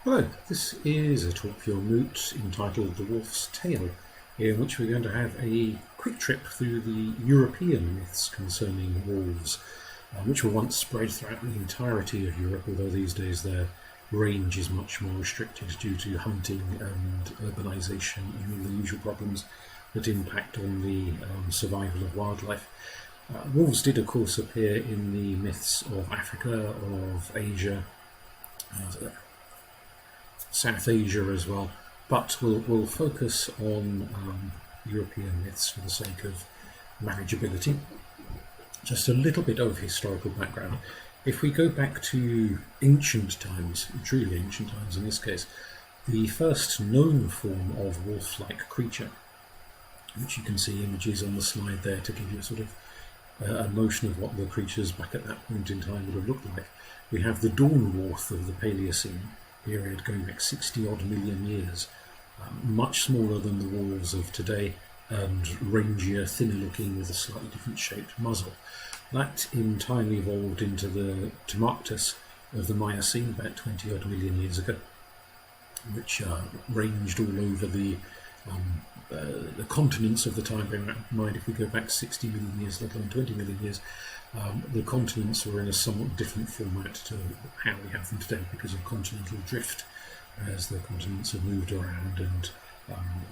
Hello, this is a talk for your moot entitled The Wolf's Tale, in which we're going to have a quick trip through the European myths concerning wolves, which were once spread throughout the entirety of Europe, although these days their range is much more restricted due to hunting and urbanisation and all the usual problems that impact on the survival of wildlife. Wolves did, of course, appear in the myths of Africa, of Asia, South Asia as well, but we'll focus on European myths for the sake of manageability. Just a little bit of historical background. If we go back to ancient times, truly ancient times in this case, the first known form of wolf-like creature, which you can see images on the slide there to give you a sort of a notion of what the creatures back at that point in time would have looked like. We have the dawn wolf of the Paleocene period going back 60 odd million years, much smaller than the wolves of today and rangier, thinner looking with a slightly different shaped muzzle. That in time evolved into the Tomactus of the Miocene about 20 odd million years ago, which ranged all over the continents of the time. Bearing in mind, if we go back 60 million years, let alone 20 million years, the continents were in a somewhat different format to how we have them today because of continental drift, as the continents have moved around and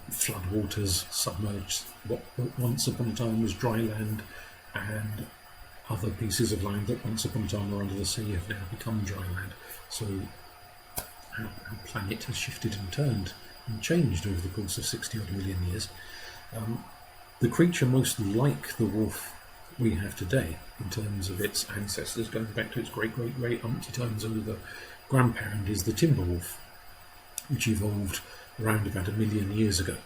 floodwaters submerged what once upon a time was dry land, and other pieces of land that once upon a time were under the sea have now become dry land. So our planet has shifted and turned and changed over the course of 60 odd million years. The creature most like the wolf we have today in terms of its ancestors, going back to its great umpty times over grandparent, is the timber wolf, which evolved around about 1 million years ago,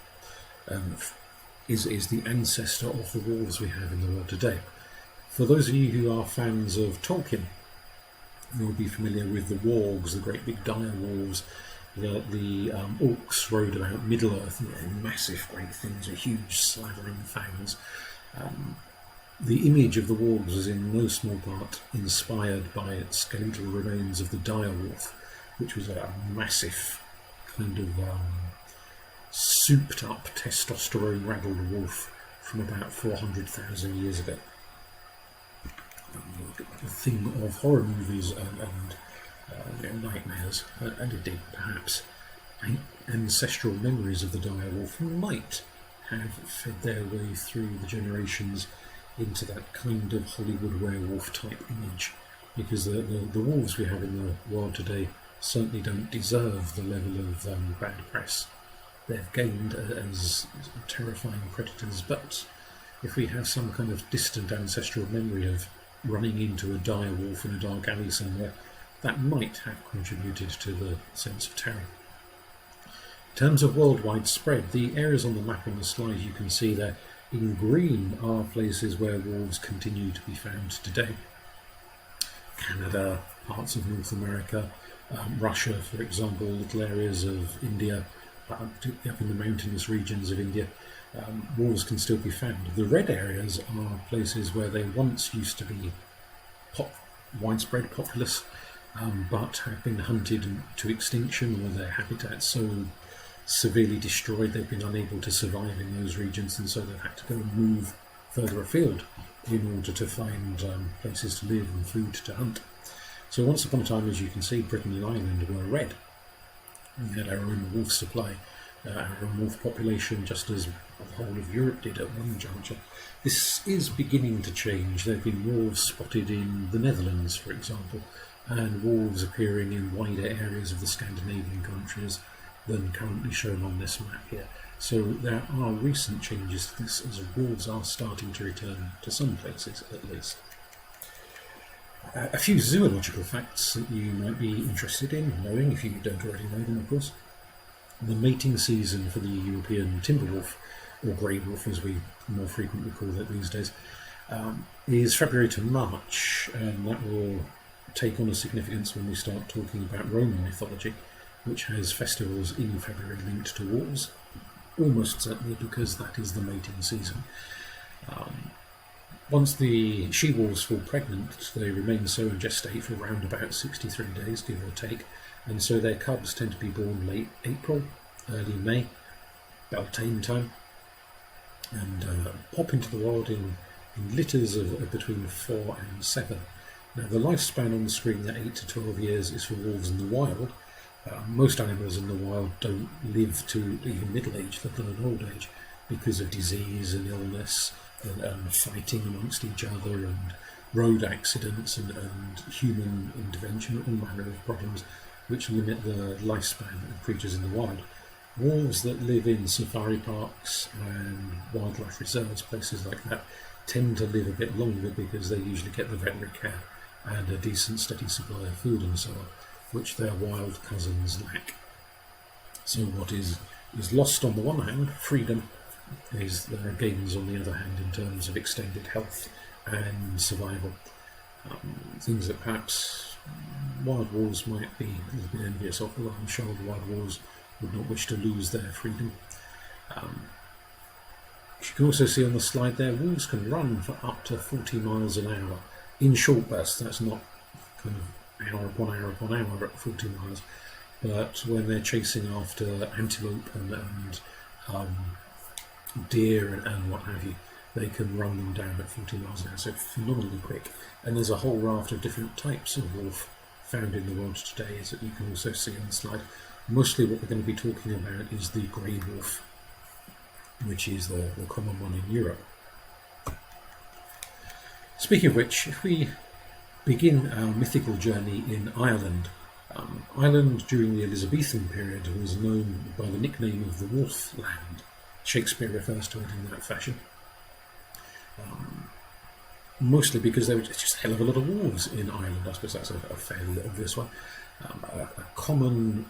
is the ancestor of the wolves we have in the world today. For those of you who are fans of Tolkien, you'll be familiar with the wargs, the great big dire wolves that the orcs rode about Middle-earth, massive great things with huge slavering fangs. The image of the wargs was in no small part inspired by its skeletal remains of the dire wolf, which was a massive kind of souped up testosterone-raddled wolf from about 400,000 years ago. A thing of horror movies and nightmares, and indeed perhaps ancestral memories of the dire wolf might have fed their way through the generations into that kind of Hollywood werewolf type image, because the wolves we have in the world today certainly don't deserve the level of bad press they've gained as terrifying predators. But if we have some kind of distant ancestral memory of running into a dire wolf in a dark alley somewhere, that might have contributed to the sense of terror. In terms of worldwide spread, the areas on the map on the slide you can see there in green are places where wolves continue to be found today. Canada, parts of North America, Russia, for example, little areas of India, particularly up in the mountainous regions of India, wolves can still be found. The red areas are places where they once used to be widespread populous, but have been hunted to extinction, or their habitats so severely destroyed they've been unable to survive in those regions, and so they've had to go and move further afield in order to find places to live and food to hunt. So once upon a time, as you can see, Britain and Ireland were red. We had our own wolf supply, our own wolf population, just as the whole of Europe did at one juncture. This is beginning to change. There have been wolves spotted in the Netherlands, for example, and wolves appearing in wider areas of the Scandinavian countries than currently shown on this map here. So there are recent changes to this, as wolves are starting to return to some places at least. A few zoological facts that you might be interested in knowing, if you don't already know them, of course. The mating season for the European timber wolf, or grey wolf as we more frequently call it these days, is February to March, and that will take on a significance when we start talking about Roman mythology, which has festivals in February linked to wolves, almost certainly because that is the mating season. Once the she-wolves fall pregnant, they remain so in gestate for around about 63 days, give or take, and so their cubs tend to be born late April, early May, Beltane time, and pop into the world in litters of between 4 and 7. Now, the lifespan on the screen, that 8 to 12 years, is for wolves in the wild. Most animals in the wild don't live to even middle age, let alone old age, because of disease and illness and fighting amongst each other and road accidents and human intervention, all manner of problems which limit the lifespan of creatures in the wild. Wolves that live in safari parks and wildlife reserves, places like that, tend to live a bit longer because they usually get the veterinary care and a decent steady supply of food and so on, which their wild cousins lack. So what is lost on the one hand, freedom, is there are gains on the other hand in terms of extended health and survival. Things that perhaps wild wolves might be a little bit envious of, although I'm sure the wild wolves would not wish to lose their freedom. As you can also see on the slide there, wolves can run for up to 40 miles an hour in short bursts. That's not kind of hour upon hour at 40 miles, but when they're chasing after antelope and deer and what have you, they can run them down at 40 miles an hour, so phenomenally quick. And there's a whole raft of different types of wolf found in the world today, as you can also see on the slide. Mostly what we're going to be talking about is the grey wolf, which is the common one in Europe. Speaking of which, if we begin our mythical journey in Ireland, Ireland during the Elizabethan period was known by the nickname of the Wolf Land. Shakespeare refers to it in that fashion. Mostly because there were just a hell of a lot of wolves in Ireland. I suppose that's a fairly obvious one. A common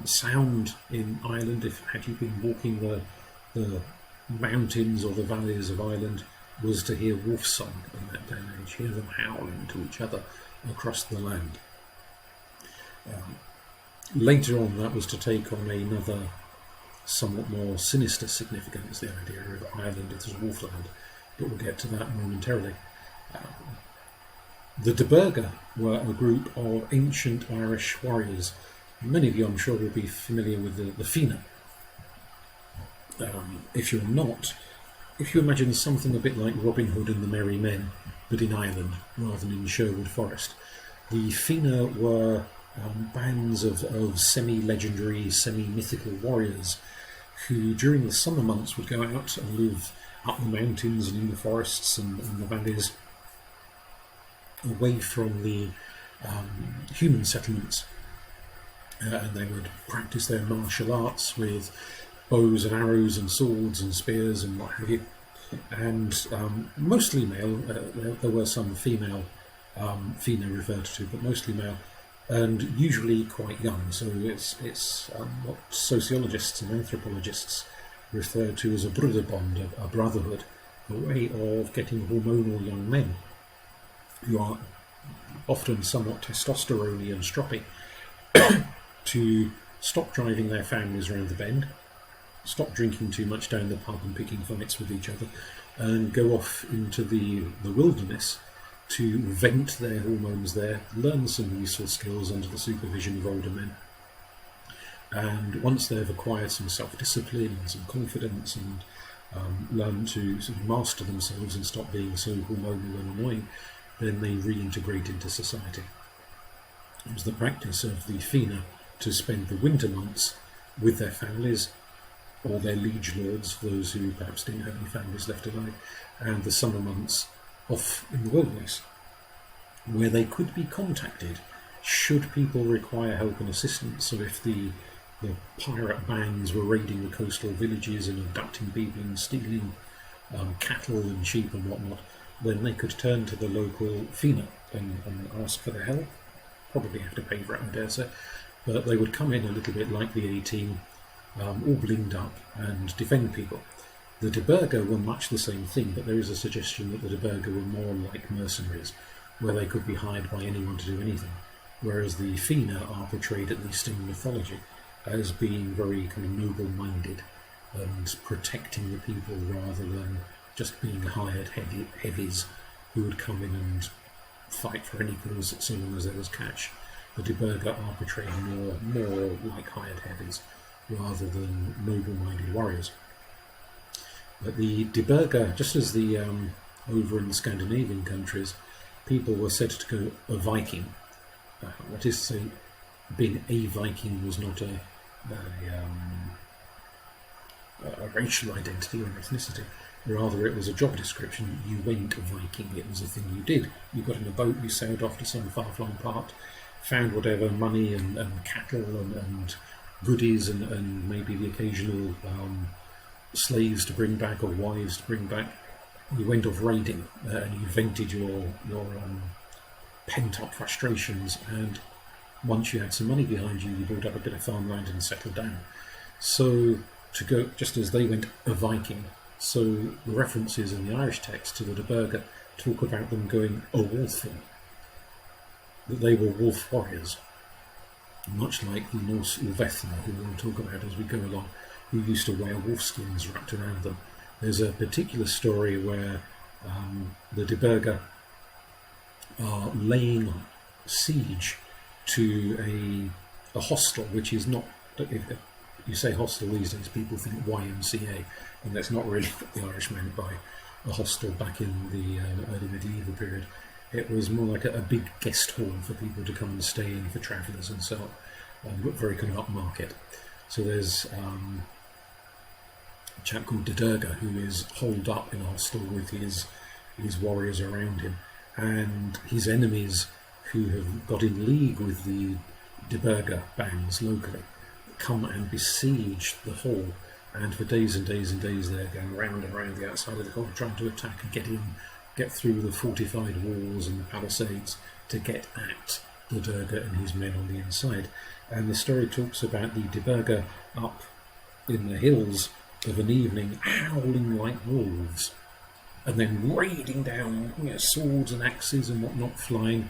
sound in Ireland, had you been walking the mountains or the valleys of Ireland, was to hear wolf song in that day and age, hear them howling to each other across the land. Later on, that was to take on another somewhat more sinister significance, the idea of Ireland as wolfland, but we'll get to that momentarily. The De Burgh were a group of ancient Irish warriors. Many of you, I'm sure, will be familiar with the Fína. If you're not, if you imagine something a bit like Robin Hood and the Merry Men, but in Ireland rather than in Sherwood Forest, the Fína were bands of semi-legendary, semi-mythical warriors who during the summer months would go out and live up the mountains and in the forests and the valleys away from the human settlements, and they would practice their martial arts with bows and arrows and swords and spears and what have you, and mostly male. There were some female Fína referred to, but mostly male, and usually quite young. So it's what sociologists and anthropologists refer to as a broederbond, a brotherhood, a way of getting hormonal young men who are often somewhat testosterone-y and stroppy to stop driving their families around the bend, stop drinking too much down the pub and picking fights with each other, and go off into the wilderness to vent their hormones there, learn some useful skills under the supervision of older men. And once they've acquired some self-discipline and some confidence and learn to sort of master themselves and stop being so hormonal and annoying, then they reintegrate into society. It was the practice of the Fína to spend the winter months with their families or their liege lords, those who perhaps didn't have any families left alive, and the summer months off in the wilderness, where they could be contacted should people require help and assistance. So if the pirate bands were raiding the coastal villages and abducting people and stealing cattle and sheep and whatnot, then they could turn to the local Fína and ask for their help. Probably have to pay for it, I dare say, but they would come in a little bit like the A-Team, all blinged up, and defend people. The De Burgh were much the same thing, but there is a suggestion that the De Burgh were more like mercenaries, where they could be hired by anyone to do anything, whereas the Fína are portrayed, at least in mythology, as being very kind of noble-minded and protecting the people rather than just being hired heavies who would come in and fight for any cause so long as there was catch. The Deberga are portrayed more like hired heavies rather than noble-minded warriors. But the Deberga, just as the over in the Scandinavian countries, people were said to go a Viking. That is to say, being a Viking was not a racial identity or an ethnicity. Rather, it was a job description. You went a Viking. It was a thing you did. You got in a boat, you sailed off to some far-flung part, found whatever money and cattle and goodies and maybe the occasional slaves to bring back or wives to bring back. You went off raiding and you vented your pent-up frustrations, and once you had some money behind you, you built up a bit of farmland and settled down. So to go, just as they went a Viking, so the references in the Irish text to the Deberga talk about them going a wolfing, that they were wolf warriors, much like the Norse Ulvethna, who we'll talk about as we go along, who used to wear wolf skins wrapped around them. There's a particular story where the Deberga are laying siege to a hostel, which is not, if you say hostel these days, people think YMCA, and that's not really what the Irish meant by a hostel back in the early medieval period. It was more like a big guest hall for people to come and stay in, for travellers and so on, but very kind of upmarket. So there's a chap called Deberga who is holed up in a hostel with his warriors around him, and his enemies who have got in league with the Deberga bands locally come and besiege the hall, and for days and days and days they're going round and round the outside of the hall trying to attack and get through the fortified walls and the palisades to get at the Deberga and his men on the inside. And the story talks about the Deberga up in the hills of an evening howling like wolves, and then raiding down, swords and axes and whatnot flying,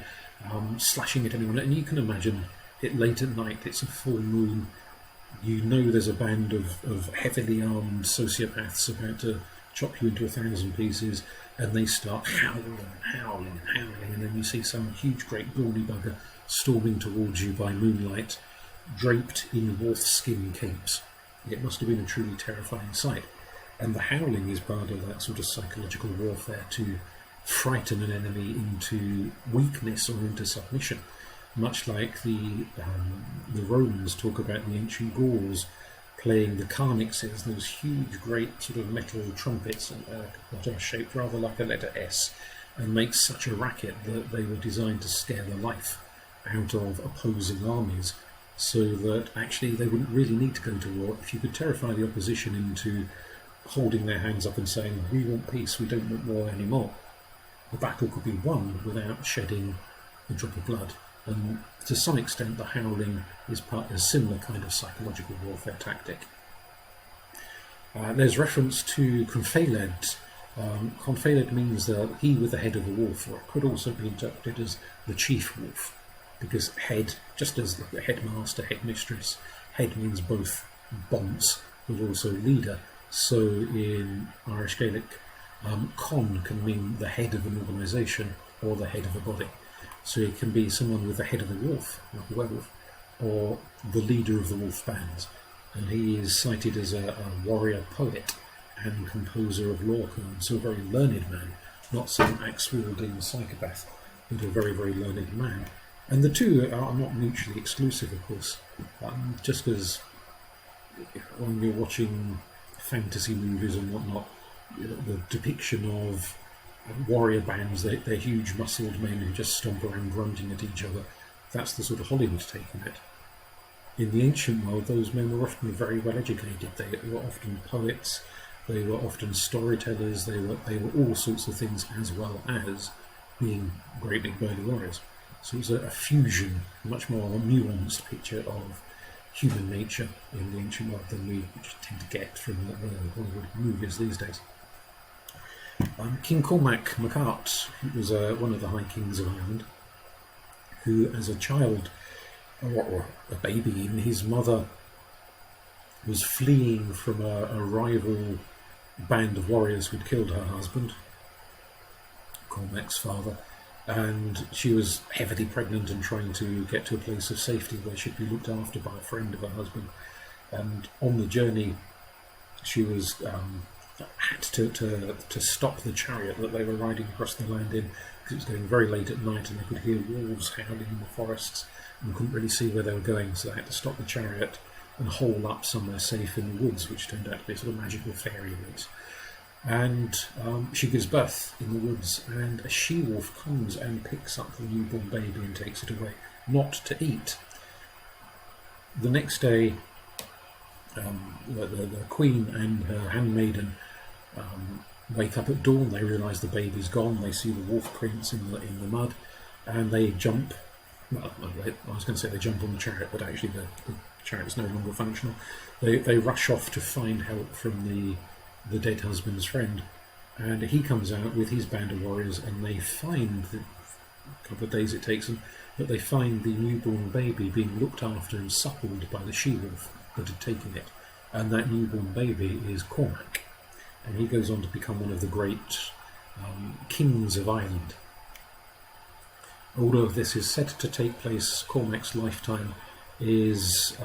slashing at anyone. And you can imagine it late at night, it's a full moon, you know there's a band of heavily armed sociopaths about to chop you into 1,000 pieces, and they start howling and howling and howling, and then you see some huge great brawny bugger storming towards you by moonlight, draped in wolf skin capes. It must have been a truly terrifying sight. And the howling is part of that sort of psychological warfare to frighten an enemy into weakness or into submission. Much like the Romans talk about the ancient Gauls playing the carnixes, those huge, great sort of metal trumpets that are shaped rather like a letter S, and make such a racket that they were designed to scare the life out of opposing armies, so that actually they wouldn't really need to go to war. If you could terrify the opposition into holding their hands up and saying, "We want peace, we don't want war anymore," the battle could be won without shedding a drop of blood. And to some extent the howling is part of a similar kind of psychological warfare tactic. There's reference to Confaled. Confaled means he with the head of a wolf, or it could also be interpreted as the chief wolf, because head, just as the headmaster, headmistress, head means both bonds but also leader. So in Irish Gaelic, con can mean the head of an organisation or the head of a body. So it can be someone with the head of a wolf, like a werewolf, or the leader of the wolf bands. And he is cited as a warrior poet and composer of law codes, so a very learned man, not some axe-wielding psychopath, but a very, very learned man. And the two are not mutually exclusive, of course. Just as when you're watching fantasy movies and whatnot, the depiction of warrior bands, they're huge muscled men who just stomp around grunting at each other. That's the sort of Hollywood take on it. In the ancient world, those men were often very well educated. They were often poets, they were often storytellers, they were all sorts of things, as well as being great big burly warriors. So it was a fusion, a much more nuanced picture of human nature in the ancient world than we tend to get from the Hollywood movies these days. King Cormac MacArt, who was one of the High Kings of Ireland, who as a child, or a baby, his mother was fleeing from a rival band of warriors who'd killed her husband, Cormac's father, and she was heavily pregnant and trying to get to a place of safety where she'd be looked after by a friend of her husband. And on the journey, she was had to stop the chariot that they were riding across the land in, because it was getting very late at night and they could hear wolves howling in the forests and couldn't really see where they were going, so they had to stop the chariot and hole up somewhere safe in the woods, which turned out to be a sort of magical fairy woods. And she gives birth in the woods, and a she-wolf comes and picks up the newborn baby and takes it away, not to eat. The next day, the queen and her handmaiden wake up at dawn. They realise the baby's gone. They see the wolf prints in the mud, and they jump. Well, I was going to say they jump on the chariot, but actually the chariot's no longer functional. They rush off to find help from the dead husband's friend, and he comes out with his band of warriors, and they find, a couple of days it takes them, but they find the newborn baby being looked after and suckled by the she-wolf that had taken it, and that newborn baby is Cormac, and he goes on to become one of the great kings of Ireland. Although this is set to take place, Cormac's lifetime is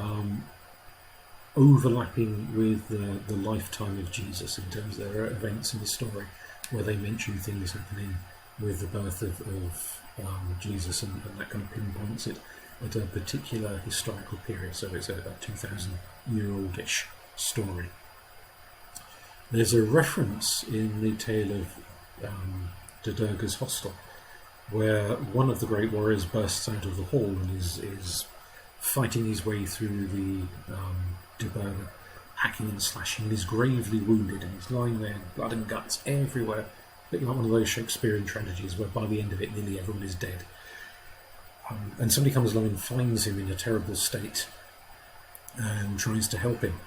overlapping with the lifetime of Jesus, in terms of there are events in the story where they mention things happening with the birth of Jesus, and that kind of pinpoints it at a particular historical period, so it's a 2,000-year-old-ish story. There's a reference in the tale of Dodurga's hostel, where one of the great warriors bursts out of the hall and is fighting his way through the Dodurga, hacking and slashing, and is gravely wounded, and he's lying there, blood and guts everywhere, a bit like one of those Shakespearean tragedies where by the end of it nearly everyone is dead. And somebody comes along and finds him in a terrible state and tries to help him.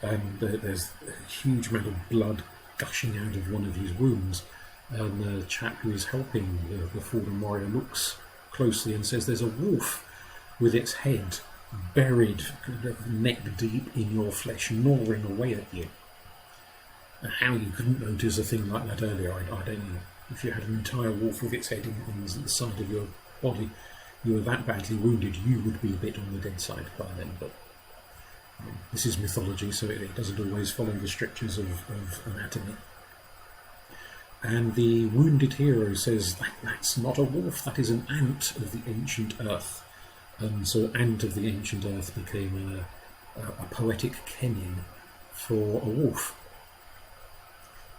And there's a huge amount of blood gushing out of one of his wounds, and the chap who is helping the fallen warrior looks closely and says, "There's a wolf with its head buried neck deep in your flesh, gnawing away at you." And how you couldn't notice a thing like that earlier, I don't know. If you had an entire wolf with its head in the side of your body, you were that badly wounded, you would be a bit on the dead side by then. But this is mythology, so it doesn't always follow the strictures of anatomy. And the wounded hero says, "That's not a wolf, that is an ant of the ancient earth." And so ant of the ancient earth became a poetic kenning for a wolf.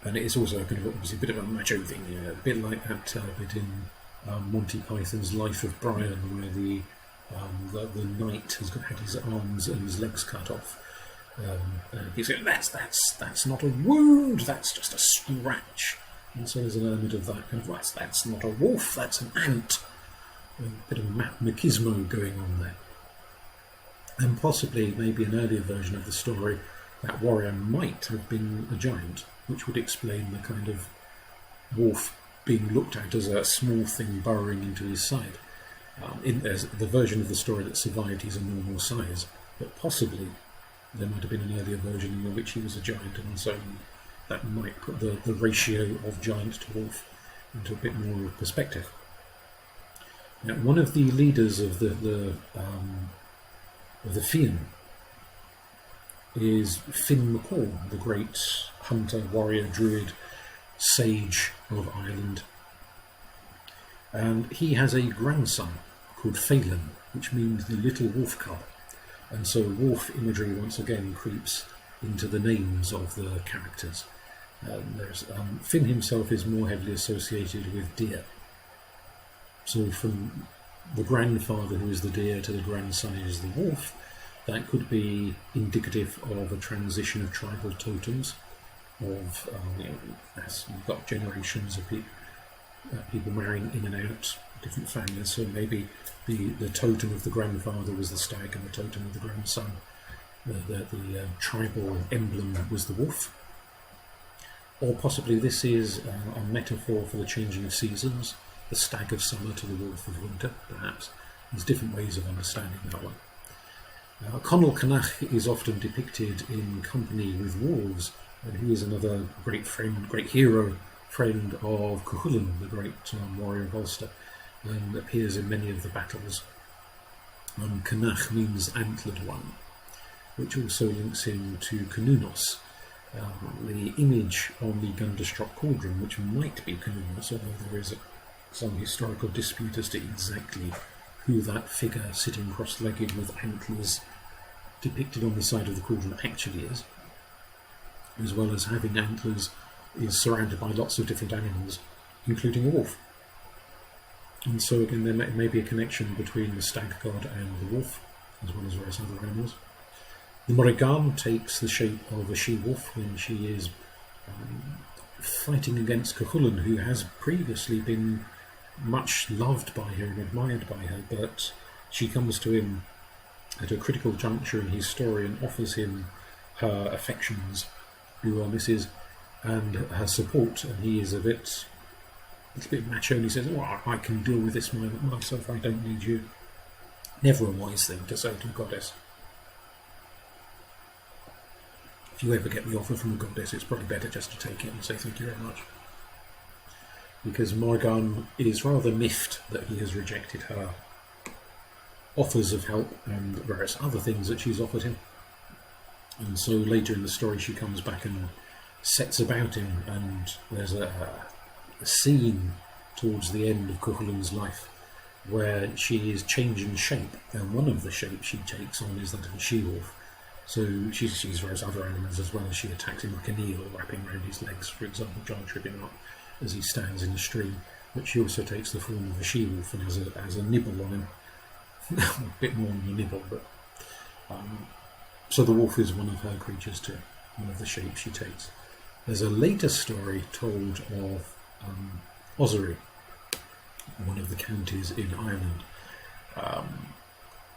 And it is also kind of obviously a bit of a macho thing, a bit like that bit in Monty Python's Life of Brian, where the knight has had his arms and his legs cut off. He's going, that's not a wound, that's just a scratch. And so there's an element of that kind of, that's not a wolf, that's an ant. A bit of machismo going on there. And possibly, maybe an earlier version of the story, that warrior might have been a giant, which would explain the kind of wolf being looked at as a small thing burrowing into his side. There's the version of the story that survived, he's a normal size, but possibly there might have been an earlier version in which he was a giant, and so that might put the ratio of giant to wolf into a bit more perspective. Now, one of the leaders of the Fiann is Finn McCall, the great hunter, warrior, druid, sage of Ireland. And he has a grandson called Phelan, which means the little wolf cub. And so wolf imagery once again creeps into the names of the characters. Finn himself is more heavily associated with deer. So from the grandfather who is the deer to the grandson who is the wolf, that could be indicative of a transition of tribal totems, of as you've got generations of people marrying in and out different families, so maybe the totem of the grandfather was the stag and the totem of the grandson, the tribal emblem was the wolf. Or possibly this is a metaphor for the changing of seasons, the stag of summer to the wolf of winter, perhaps. There's different ways of understanding that one. Conall Cannach is often depicted in company with wolves and he is another great friend, great hero, friend of Cuchulainn, the great warrior of Ulster, and appears in many of the battles. Cannach means antlered one, which also links him to Cernunnos, the image on the Gundestruck cauldron, which might be Cernunnos, although there is some historical dispute as to exactly who that figure sitting cross-legged with antlers depicted on the side of the cauldron actually is, as well as having antlers, is surrounded by lots of different animals, including a wolf. And so again, there may be a connection between the stag god and the wolf, as well as various other animals. The Morrigan takes the shape of a she-wolf when she is fighting against Cuchulainn, who has previously been much loved by her and admired by her, but she comes to him at a critical juncture in his story and offers him her affections, who are Mrs., and her support, and he is a little bit macho, and he says, "Oh, I can deal with this myself, I don't need you." Never a wise thing to say to a goddess. If you ever get the offer from a goddess, it's probably better just to take it and say thank you very much. Because Morrigan is rather miffed that he has rejected her offers of help and various other things that she's offered him. And so later in the story she comes back and sets about him, and there's a scene towards the end of Cuchulainn's life where she is changing shape, and one of the shapes she takes on is that of a she-wolf. So she sees various other animals as well, as she attacks him like an eel, wrapping around his legs, for example, giant tripping up as he stands in the stream. But she also takes the form of a she-wolf and has a nibble on him. A bit more than a nibble, but so the wolf is one of her creatures too, one of the shapes she takes. There's a later story told of Ossory, one of the counties in Ireland.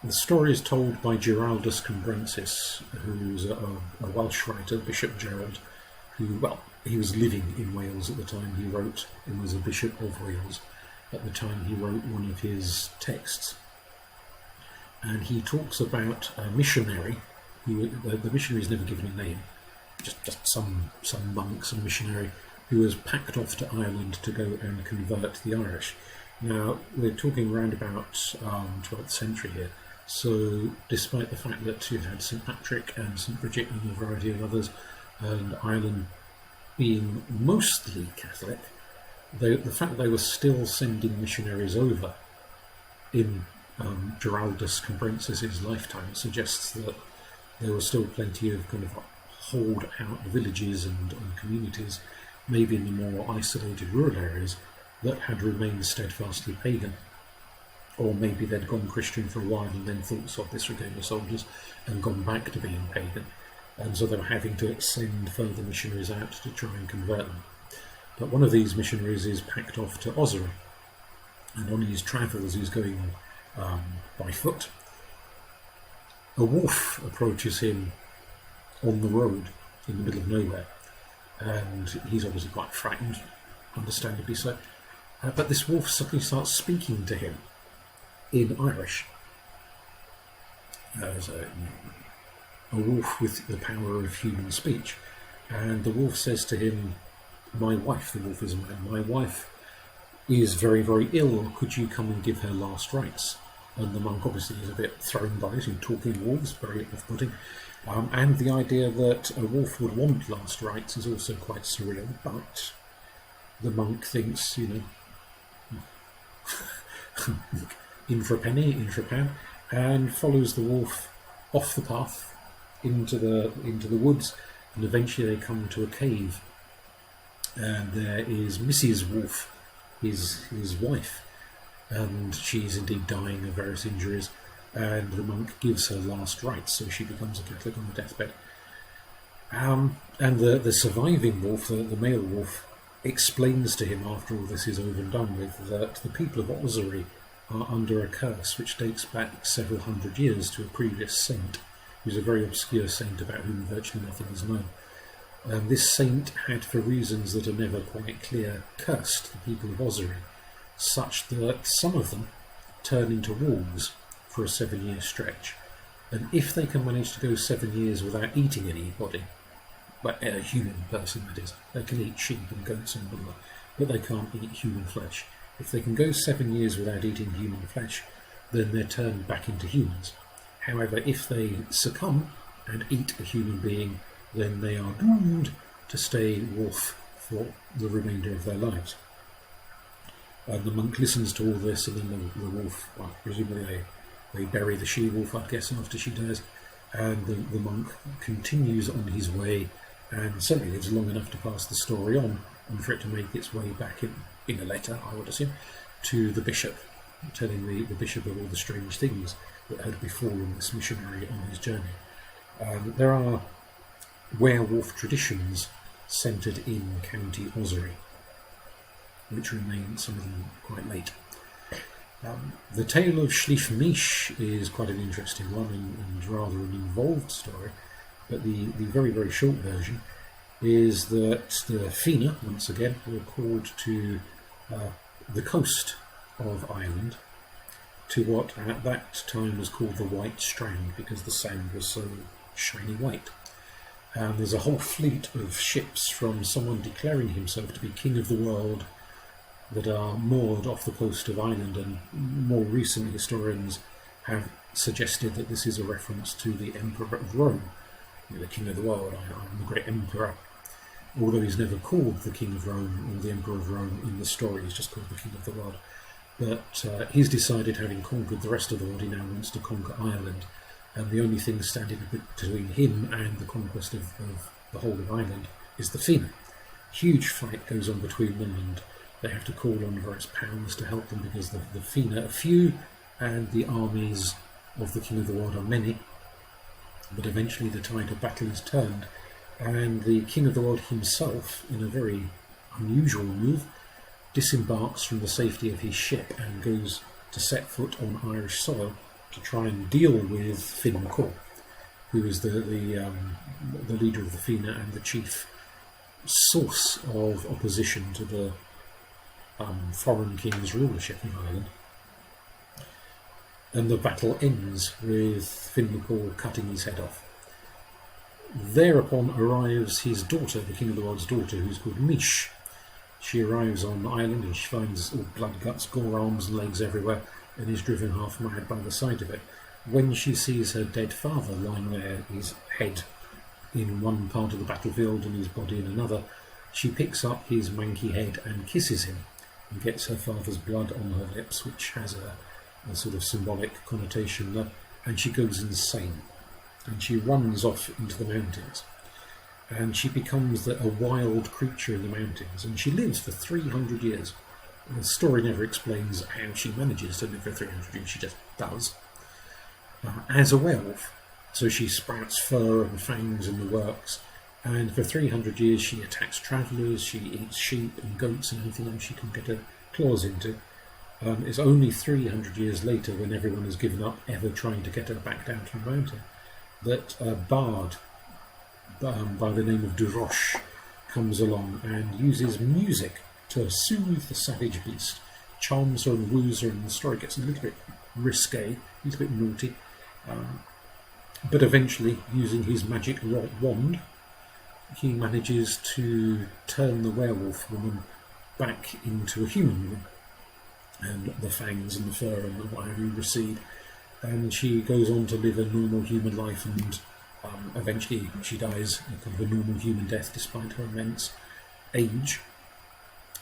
The story is told by Giraldus Cambrensis, who's a Welsh writer, Bishop Gerald, who, well, he was living in Wales at the time he wrote, and was a bishop of Wales at the time he wrote one of his texts. And he talks about a missionary, who the missionary is never given a name, just some monk, some missionary, who was packed off to Ireland to go and convert the Irish. Now, we're talking around about 12th century here, so despite the fact that you've had St Patrick and St Bridget and a variety of others, and Ireland being mostly Catholic, the fact they were still sending missionaries over in Giraldus Cambrensis' lifetime suggests that there were still plenty of kind of hold out villages and communities, maybe in the more isolated rural areas, that had remained steadfastly pagan. Or maybe they'd gone Christian for a while and then thought, "So this became the soldiers," and gone back to being pagan. And so they were having to send further missionaries out to try and convert them. But one of these missionaries is packed off to Ossory, and on his travels he's going by foot. A wolf approaches him on the road in the middle of nowhere, and he's obviously quite frightened, understandably so. But this wolf suddenly starts speaking to him in Irish. As a wolf with the power of human speech. And the wolf says to him, "My wife," the wolf is a man, "my wife is very, very ill. Could you come and give her last rites?" And the monk obviously is a bit thrown by it, in talking wolves, very off-putting. And the idea that a wolf would want last rites is also quite surreal, but the monk thinks, in for a penny, in for a pound, and follows the wolf off the path into the woods, and eventually they come to a cave, and there is Mrs. Wolf, his wife, and she's indeed dying of various injuries, and the monk gives her last rites, so she becomes a Catholic on her deathbed. And the surviving wolf, the male wolf, explains to him after all this is over and done with that the people of Ossory are under a curse which dates back several hundred years to a previous saint, who's a very obscure saint about whom virtually nothing is known. And this saint had, for reasons that are never quite clear, cursed the people of Ossory, such that some of them turn into wolves for a 7-year stretch. And if they can manage to go 7 years without eating anybody, But a human person, that is. They can eat sheep and goats and blah, but they can't eat human flesh. If they can go 7 years without eating human flesh, then they're turned back into humans. However, if they succumb and eat a human being, then they are doomed to stay wolf for the remainder of their lives. And the monk listens to all this, and then the wolf, well, presumably they bury the she-wolf, I guess, after she dies, and the monk continues on his way, and certainly lives long enough to pass the story on, and for it to make its way back in a letter, I would assume, to the bishop, telling the bishop of all the strange things that had befallen this missionary on his journey. There are werewolf traditions centred in County Ossory, which remain, some of them, quite late. The tale of Schlief-Misch is quite an interesting one and rather an involved story, but the very, very short version is that the Fina, once again, were called to the coast of Ireland, to what at that time was called the White Strand, because the sand was so shiny white. And there's a whole fleet of ships from someone declaring himself to be king of the world that are moored off the coast of Ireland, and more recent historians have suggested that this is a reference to the Emperor of Rome, the king of the world. I'm the great emperor. Although he's never called the king of Rome or the emperor of Rome in the story, he's just called the king of the world. But he's decided, having conquered the rest of the world, he now wants to conquer Ireland, and the only thing standing between him and the conquest of the whole of Ireland is the Fina. Huge fight goes on between them, and they have to call on various powers to help them, because the Fina are few and the armies of the king of the world are many. But eventually the tide of battle is turned, and the king of the world himself, in a very unusual move, disembarks from the safety of his ship and goes to set foot on Irish soil to try and deal with Finn McCall, who is the leader of the Fina and the chief source of opposition to the foreign king's rulership in Ireland. And the battle ends with Finn McCall cutting his head off. Thereupon arrives his daughter, the king of the world's daughter, who's called Mish. She arrives on Ireland and she finds all blood, guts, gore, arms and legs everywhere, and is driven half mad by the sight of it. When she sees her dead father lying there, his head in one part of the battlefield and his body in another, she picks up his manky head and kisses him, and gets her father's blood on her lips, which has a sort of symbolic connotation there, and she goes insane. And she runs off into the mountains. And she becomes a wild creature in the mountains, and she lives for 300 years. The story never explains how she manages to live for 300 years, she just does. As a werewolf. So she sprouts fur and fangs in the works, and for 300 years she attacks travellers, she eats sheep and goats and anything else she can get her claws into. It's only 300 years later, when everyone has given up ever trying to get her back down from the mountain, that a bard by the name of Duroche comes along and uses music to soothe the savage beast, charms her and woos her, and the story gets a little bit risque, a little bit naughty, but eventually, using his magic wand, he manages to turn the werewolf woman back into a human woman, and the fangs and the fur and what have you recede, and she goes on to live a normal human life, and eventually she dies a kind of a normal human death despite her immense age.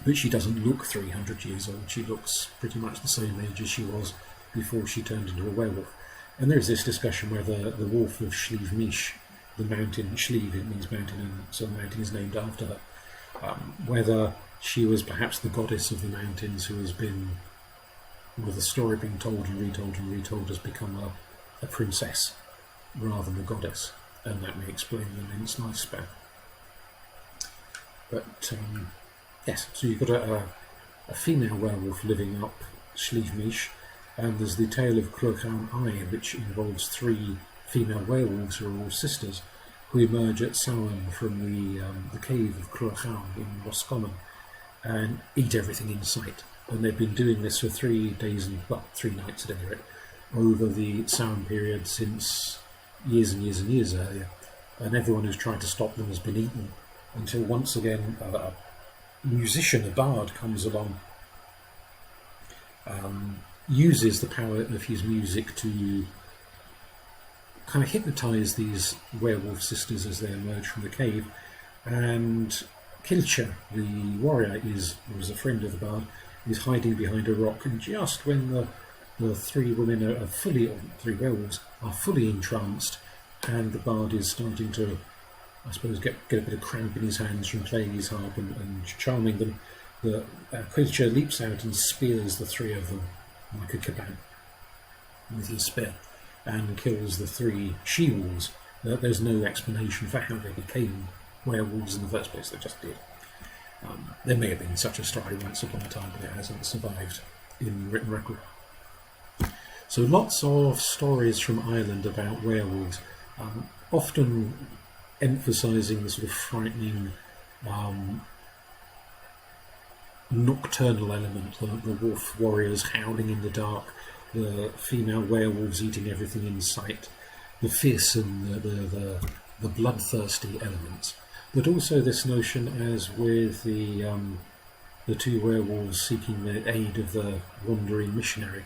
But she doesn't look 300 years old, she looks pretty much the same age as she was before she turned into a werewolf. And there's this discussion whether the wolf of Schlief-Misch, the mountain, Schlief, it means mountain, and so the mountain is named after her, whether she was perhaps the goddess of the mountains who has been, with the story being told and retold, has become a princess rather than a goddess, and that may explain the immense lifespan. But yes, so you've got a female werewolf living up Schlief-Misch, and there's the tale of Clochan Eye, which involves 3 female werewolves who are all sisters, who emerge at Samhain from the cave of Clochan in Roscommon and eat everything in sight. And they've been doing this for 3 days and, well, 3 nights at any rate, over the Samhain period since years and years and years earlier. and everyone who's tried to stop them has been eaten, until once again a musician, a bard, comes along, uses the power of his music to kind of hypnotise these werewolf sisters as they emerge from the cave. And Kilcher, the warrior, was a friend of the bard, is hiding behind a rock, and just when the three women are fully, or three werewolves, are fully entranced, and the bard is starting to, I suppose, get a bit of cramp in his hands from playing his harp and charming them, the Kilcher leaps out and spears the three of them like a caban with his spear, and kills the three she-wolves. There's no explanation for how they became werewolves in the first place, they just did. There may have been such a story once upon a time, but it hasn't survived in written record. So lots of stories from Ireland about werewolves, often emphasising the sort of frightening nocturnal element, the wolf warriors howling in the dark, the female werewolves eating everything in sight, the fierce and the bloodthirsty elements. But also this notion, as with the two werewolves seeking the aid of the wandering missionary,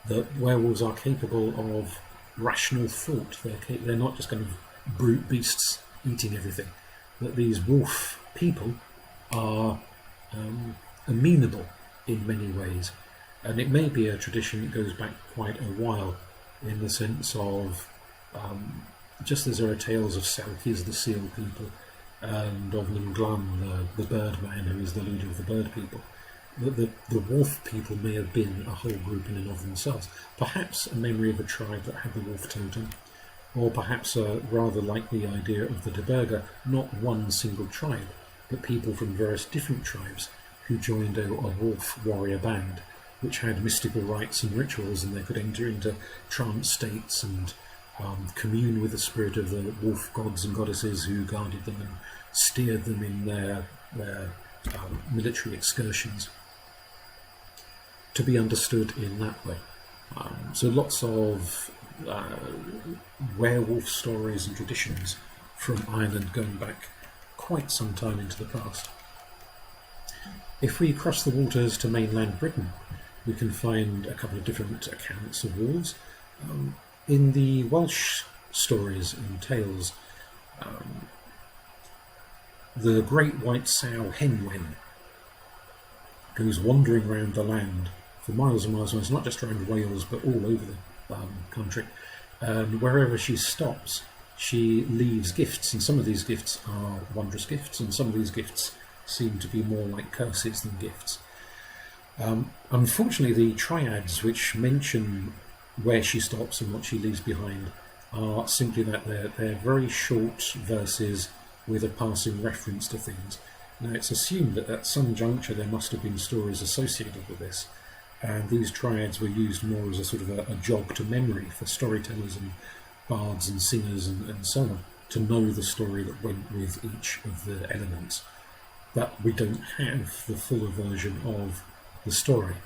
that werewolves are capable of rational thought. They're not just kind of brute beasts eating everything. That these wolf people are amenable in many ways. And it may be a tradition that goes back quite a while, in the sense of just as there are tales of Selkies, the seal people, and of Nglan, the bird man, who is the leader of the bird people, the wolf people may have been a whole group in and of themselves. Perhaps a memory of a tribe that had the wolf totem, or perhaps a rather likely idea of the Deberga, not one single tribe, but people from various different tribes who joined a wolf warrior band, which had mystical rites and rituals, and they could enter into trance states and commune with the spirit of the wolf gods and goddesses who guarded them and steered them in their military excursions, to be understood in that way. So lots of werewolf stories and traditions from Ireland going back quite some time into the past. If we cross the waters to mainland Britain, we can find a couple of different accounts of wolves. In the Welsh stories and tales, the great white sow Henwen goes wandering around the land for miles and miles and miles, not just around Wales but all over the country, and wherever she stops she leaves gifts, and some of these gifts are wondrous gifts and some of these gifts seem to be more like curses than gifts. Unfortunately, the triads which mention where she stops and what she leaves behind are simply that they're very short verses with a passing reference to things. Now, it's assumed that at some juncture there must have been stories associated with this, and these triads were used more as a sort of a jog to memory for storytellers and bards and singers and so on, to know the story that went with each of the elements. But we don't have the fuller version of the story.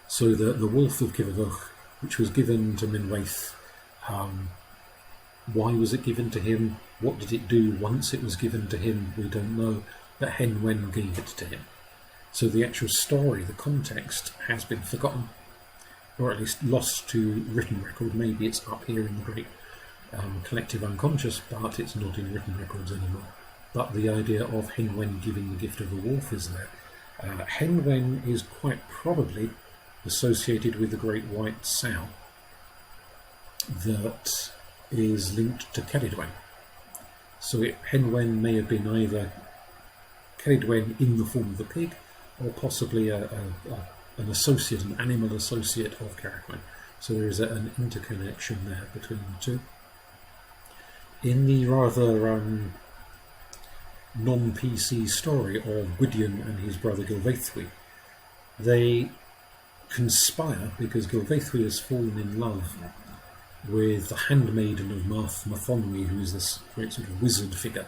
So the Wolf of Kivavach, which was given to Minwaith, why was it given to him? What did it do once it was given to him? We don't know, but Henwen gave it to him. So the actual story, the context, has been forgotten, or at least lost to written record. Maybe it's up here in the great collective unconscious, but it's not in written records anymore. But the idea of Henwen giving the gift of a wolf is there. Henwen is quite probably associated with the great white sow that is linked to Ceridwen. So Henwen may have been either Ceridwen in the form of the pig, or possibly an associate, an animal associate of Ceridwen. So there is an interconnection there between the two. In the rather non-PC story of Gwydion and his brother Gilvaethwy, they conspire because Gilvaethwy has fallen in love with the handmaiden of Mathonwy, who is this great sort of wizard figure,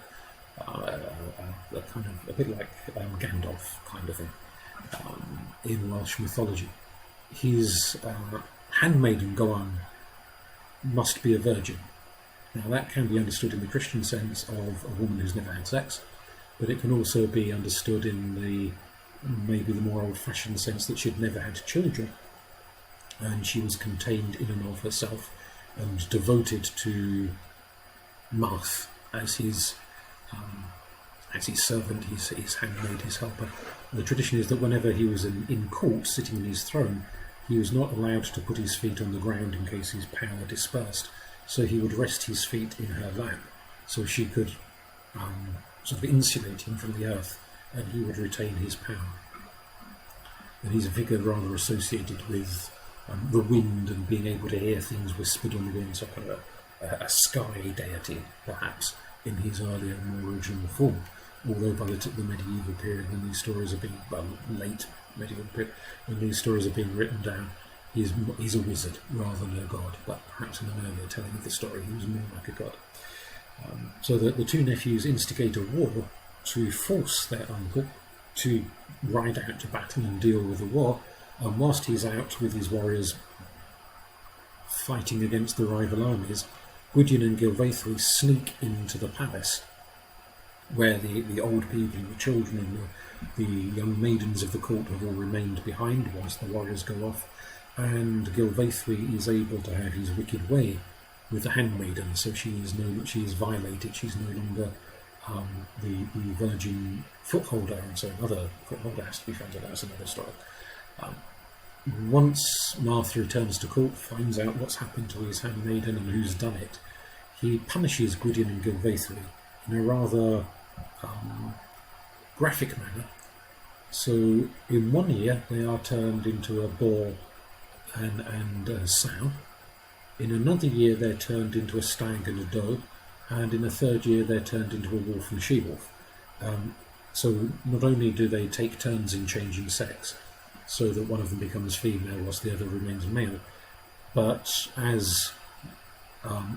a bit like Gandalf kind of thing, in Welsh mythology. His handmaiden Goan must be a virgin, Now that can be understood in the Christian sense of a woman who's never had sex, but it can also be understood in the maybe the more old-fashioned sense that she'd never had children, and she was contained in and of herself and devoted to Marth as his servant, his handmaid, his helper. The tradition is that whenever he was in court, sitting in his throne, he was not allowed to put his feet on the ground in case his power dispersed. So he would rest his feet in her lap, so she could sort of insulate him from the earth, and he would retain his power. And he's a figure rather associated with the wind and being able to hear things whispered on the wind, so kind of a sky deity, perhaps, in his earlier, more original form. Although by the medieval period, when these stories are being, late medieval period, when these stories are being written down, he's a wizard rather than a god, but perhaps in an earlier telling of the story he was more like a god. So the two nephews instigate a war to force their uncle to ride out to battle and deal with the war, and whilst he's out with his warriors fighting against the rival armies, Gwydion and Gilvaethwy sneak into the palace, where the old people and the children and the young maidens of the court have all remained behind whilst the warriors go off, and Gilvaethwy is able to have his wicked way with the handmaiden, so she is violated, she's no longer the virgin footholder, and so another footholder has to be found, so that's another story. Once Martha returns to court, finds out what's happened to his handmaiden and who's done it, he punishes Gwydion and Gilvaethwy in a rather graphic manner. So in 1 year they are turned into a boar and a sow. In another year they're turned into a stag and a doe, and in a third year they're turned into a wolf and a she-wolf. So not only do they take turns in changing sex, so that one of them becomes female whilst the other remains male, but as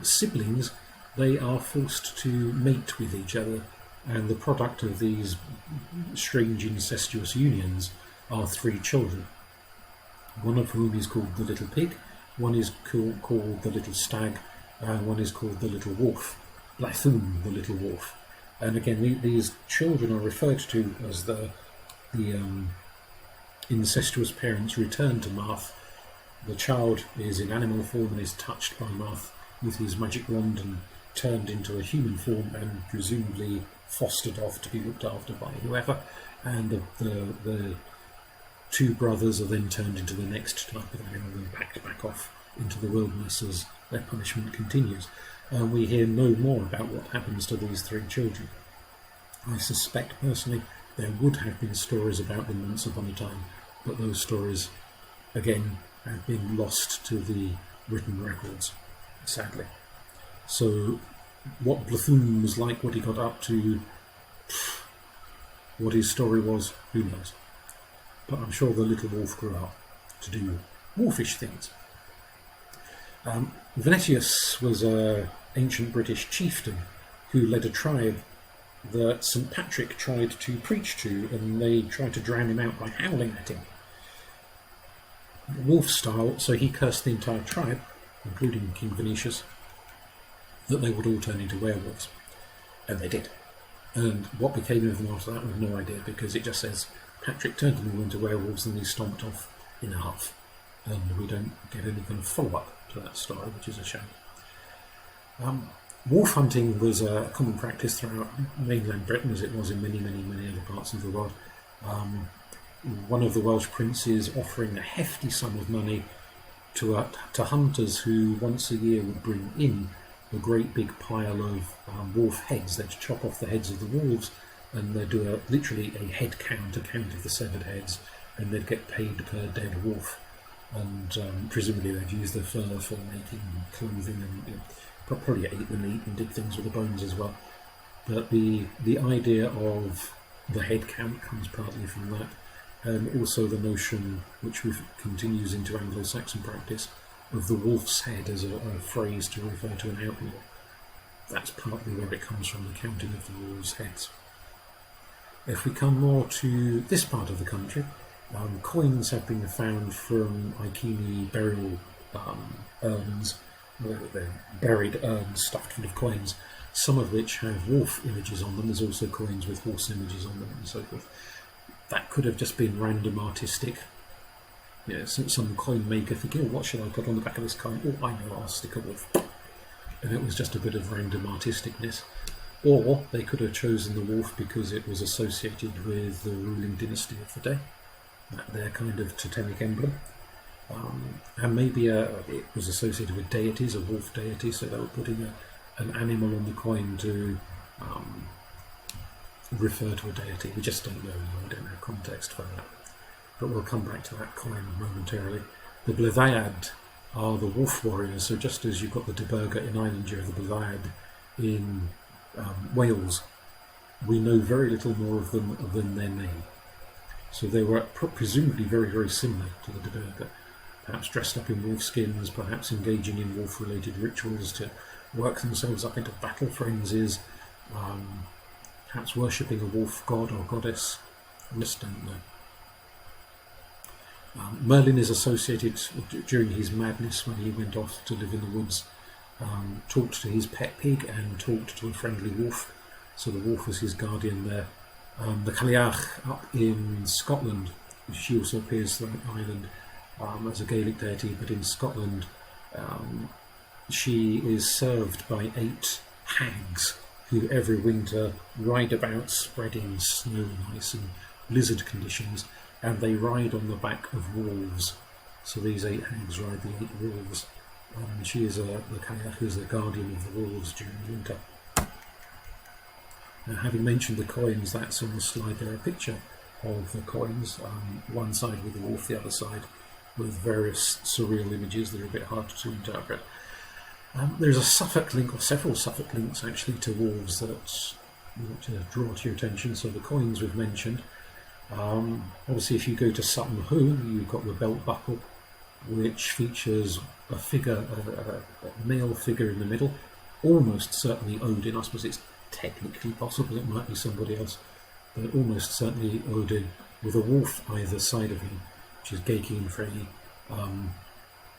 siblings they are forced to mate with each other, and the product of these strange incestuous unions are 3 children, one of whom is called the little pig, one is called the little stag, and one is called the little wolf, Blathum, the little wolf. And again, these children are referred to as the incestuous parents return to Marth. The child is in animal form and is touched by Marth with his magic wand and turned into a human form and presumably fostered off to be looked after by whoever. And the 2 brothers are then turned into the next type of animal and packed back off into the wilderness as their punishment continues. And we hear no more about what happens to these 3 children. I suspect personally there would have been stories about them once upon a time, but those stories again have been lost to the written records, sadly. So what Blathum was like, what he got up to, what his story was, who knows. But I'm sure the little wolf grew up to do wolfish things. Venetius was an ancient British chieftain who led a tribe that St. Patrick tried to preach to, and they tried to drown him out by howling at him. Wolf style, so he cursed the entire tribe, including King Venetius, that they would all turn into werewolves. And they did. And what became of them after that, we have no idea, because it just says Patrick turned them all into werewolves and they stomped off in half. And we don't get any kind of follow-up to that story, which is a shame. Wolf hunting was a common practice throughout mainland Britain, as it was in many, many, many other parts of the world. One of the Welsh princes offering a hefty sum of money to hunters who once a year would bring in a great big pile of wolf heads. They'd chop off the heads of the wolves, and they'd do literally a head count, a count of the severed heads, and they'd get paid per dead wolf. And presumably they'd use the fur for making clothing, and probably ate the meat and did things with the bones as well. But the idea of the head count comes partly from that, and also the notion, which continues into Anglo-Saxon practice, of the wolf's head as a phrase to refer to an outlaw. That's partly where it comes from, the counting of the wolves' heads. If we come more to this part of the country, coins have been found from Iceni burial urns they're buried urns stuffed full of coins, some of which have wolf images on them. There's also coins with horse images on them and so forth. That could have just been random artistic. Yeah, some coin maker thinking, what should I put on the back of this coin? Oh, I know, I'll stick a wolf. And it was just a bit of random artisticness. Or they could have chosen the wolf because it was associated with the ruling dynasty of the day, their kind of totemic emblem. And maybe it was associated with deities, a wolf deity, so they were putting an animal on the coin to refer to a deity. We just don't know, I don't have context for that. But we'll come back to that coin momentarily. The Blithayad are the wolf warriors, so just as you've got the Diburga in Ireland, you have the Blithayad in Wales. We know very little more of them than their name. So they were presumably very, very similar to the Diburga, perhaps dressed up in wolf skins, perhaps engaging in wolf-related rituals to work themselves up into battle frenzies, perhaps worshipping a wolf god or goddess. I just don't know. Merlin is associated, during his madness when he went off to live in the woods, talked to his pet pig and talked to a friendly wolf, so the wolf was his guardian there. The Cailleach up in Scotland, she also appears throughout Ireland as a Gaelic deity, but in Scotland she is served by 8 hags who every winter ride about spreading snow and ice and blizzard conditions, and they ride on the back of wolves. So these 8 hags ride the 8 wolves. She is the Cailleach is the guardian of the wolves during the winter. Now, having mentioned the coins, that's on the slide there, a picture of the coins, one side with the wolf, the other side with various surreal images that are a bit hard to interpret. There's a Suffolk link, or several Suffolk links actually, to wolves that I want to draw to your attention. So the coins we've mentioned. Obviously, if you go to Sutton Hoo, you've got the belt buckle, which features a figure, a male figure in the middle, almost certainly Odin. I suppose it's technically possible it might be somebody else, but almost certainly Odin, with a wolf either side of him, which is Geirkin Frey,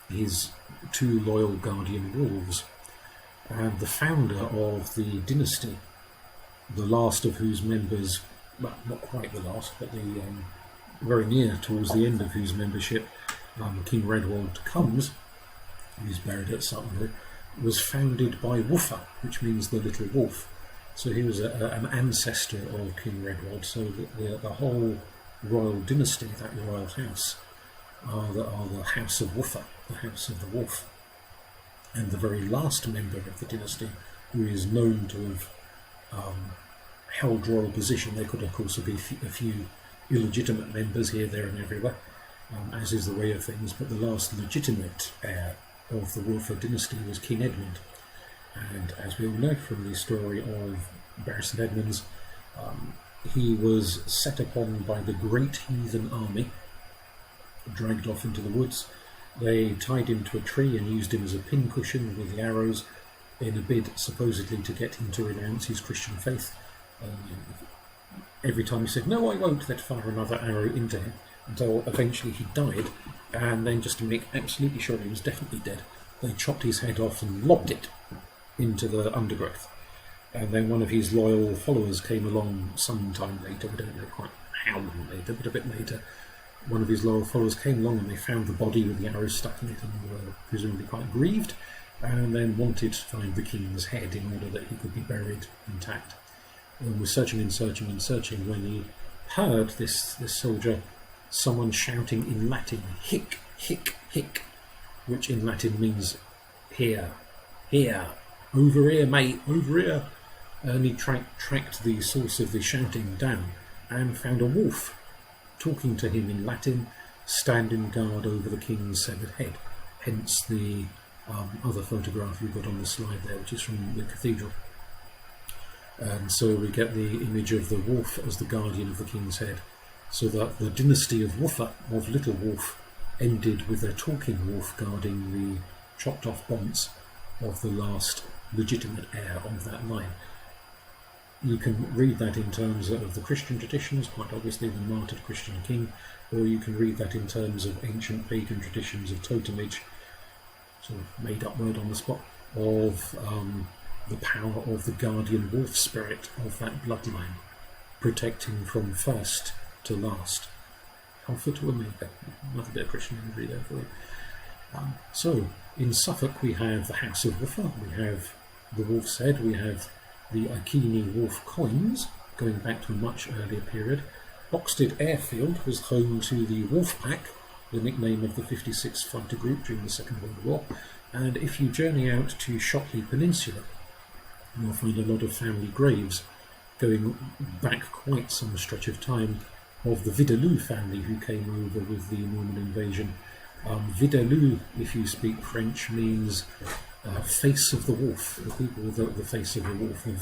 his 2 loyal guardian wolves. And the founder of the dynasty, the last of whose members, well, not quite the last, but the very near towards the end of whose membership, King Redwald comes, who's buried at Sutton, was founded by Woofa, which means the little wolf. So he was an ancestor of King Redwald. So the whole royal dynasty, that royal house, are the House of Woofa, the House of the Wolf. And the very last member of the dynasty, who is known to have held royal position, there could of course be a few illegitimate members here, there and everywhere, as is the way of things, but the last legitimate heir of the Wolfa dynasty was King Edmund. And as we all know from the story of Bury St Edmunds, he was set upon by the great heathen army, dragged off into the woods. They tied him to a tree and used him as a pincushion with the arrows in a bid supposedly to get him to renounce his Christian faith. Every time he said, "No, I won't," they'd fire another arrow into him until eventually he died, and then just to make absolutely sure he was definitely dead, they chopped his head off and lobbed it into the undergrowth. And then one of his loyal followers came along some time later, we don't know quite how long later, but a bit later. One of his loyal followers came along and they found the body with the arrow stuck in it and were presumably quite grieved, and then wanted to find the king's head in order that he could be buried intact. And was searching and searching and searching when he heard this soldier, someone shouting in Latin, "Hic, hic, hic," which in Latin means "here, here, over here, mate, over here." And he tracked the source of the shouting down and found a wolf talking to him in Latin, standing guard over the king's severed head. Hence the other photograph you've got on the slide there, which is from the cathedral. And so we get the image of the wolf as the guardian of the king's head, so that the dynasty of Woofa, of Little Wolf, ended with a talking wolf guarding the chopped off bonds of the last legitimate heir of that line. You can read that in terms of the Christian traditions, quite obviously the martyred Christian king, or you can read that in terms of ancient pagan traditions of totemage, sort of made-up word on the spot, of the power of the guardian wolf spirit of that bloodline, protecting from first to last. Alpha to Omega. Another bit of Christian imagery there for you. So, in Suffolk we have the House of Woofer, we have the Wolf's Head, we have the Iceni wolf coins, going back to a much earlier period. Boxted Airfield was home to the Wolf Pack, the nickname of the 56th Fighter Group during the Second World War. And if you journey out to Shotley Peninsula, you'll find a lot of family graves going back quite some stretch of time of the Vidaloo family who came over with the Norman invasion. Vidaloo, if you speak French, means face of the wolf, the people with the face of the wolf, the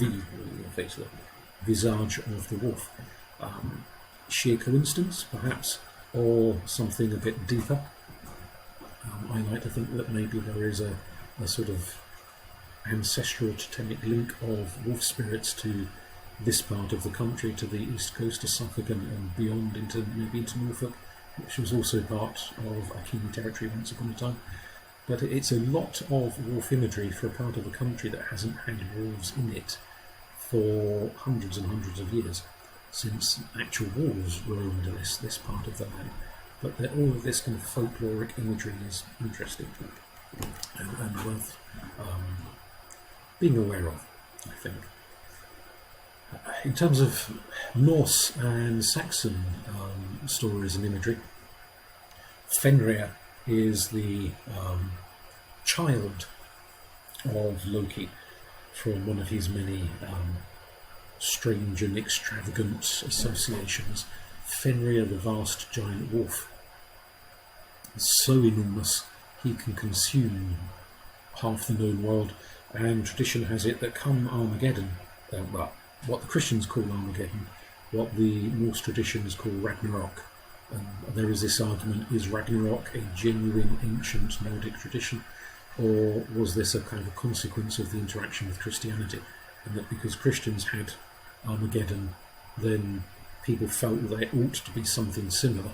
face, the visage of the wolf. Sheer coincidence, perhaps, or something a bit deeper. I like to think that maybe there is a sort of ancestral totemic link of wolf spirits to this part of the country, to the east coast of Suffolk and beyond, maybe into Norfolk, which was also part of Iceni territory once upon a time. But it's a lot of wolf imagery for a part of the country that hasn't had wolves in it for hundreds and hundreds of years, since actual wolves roamed this part of the land. But all of this kind of folkloric imagery is interesting and worth being aware of, I think. In terms of Norse and Saxon stories and imagery, Fenrir is the child of Loki from one of his many strange and extravagant associations. Fenrir, the vast giant wolf, is so enormous he can consume half the known world, and tradition has it that come Armageddon, what the Christians call Armageddon, what the Norse traditions call Ragnarok. There is this argument, is Ragnarok a genuine ancient Nordic tradition, or was this a kind of a consequence of the interaction with Christianity, and that because Christians had Armageddon, then people felt there ought to be something similar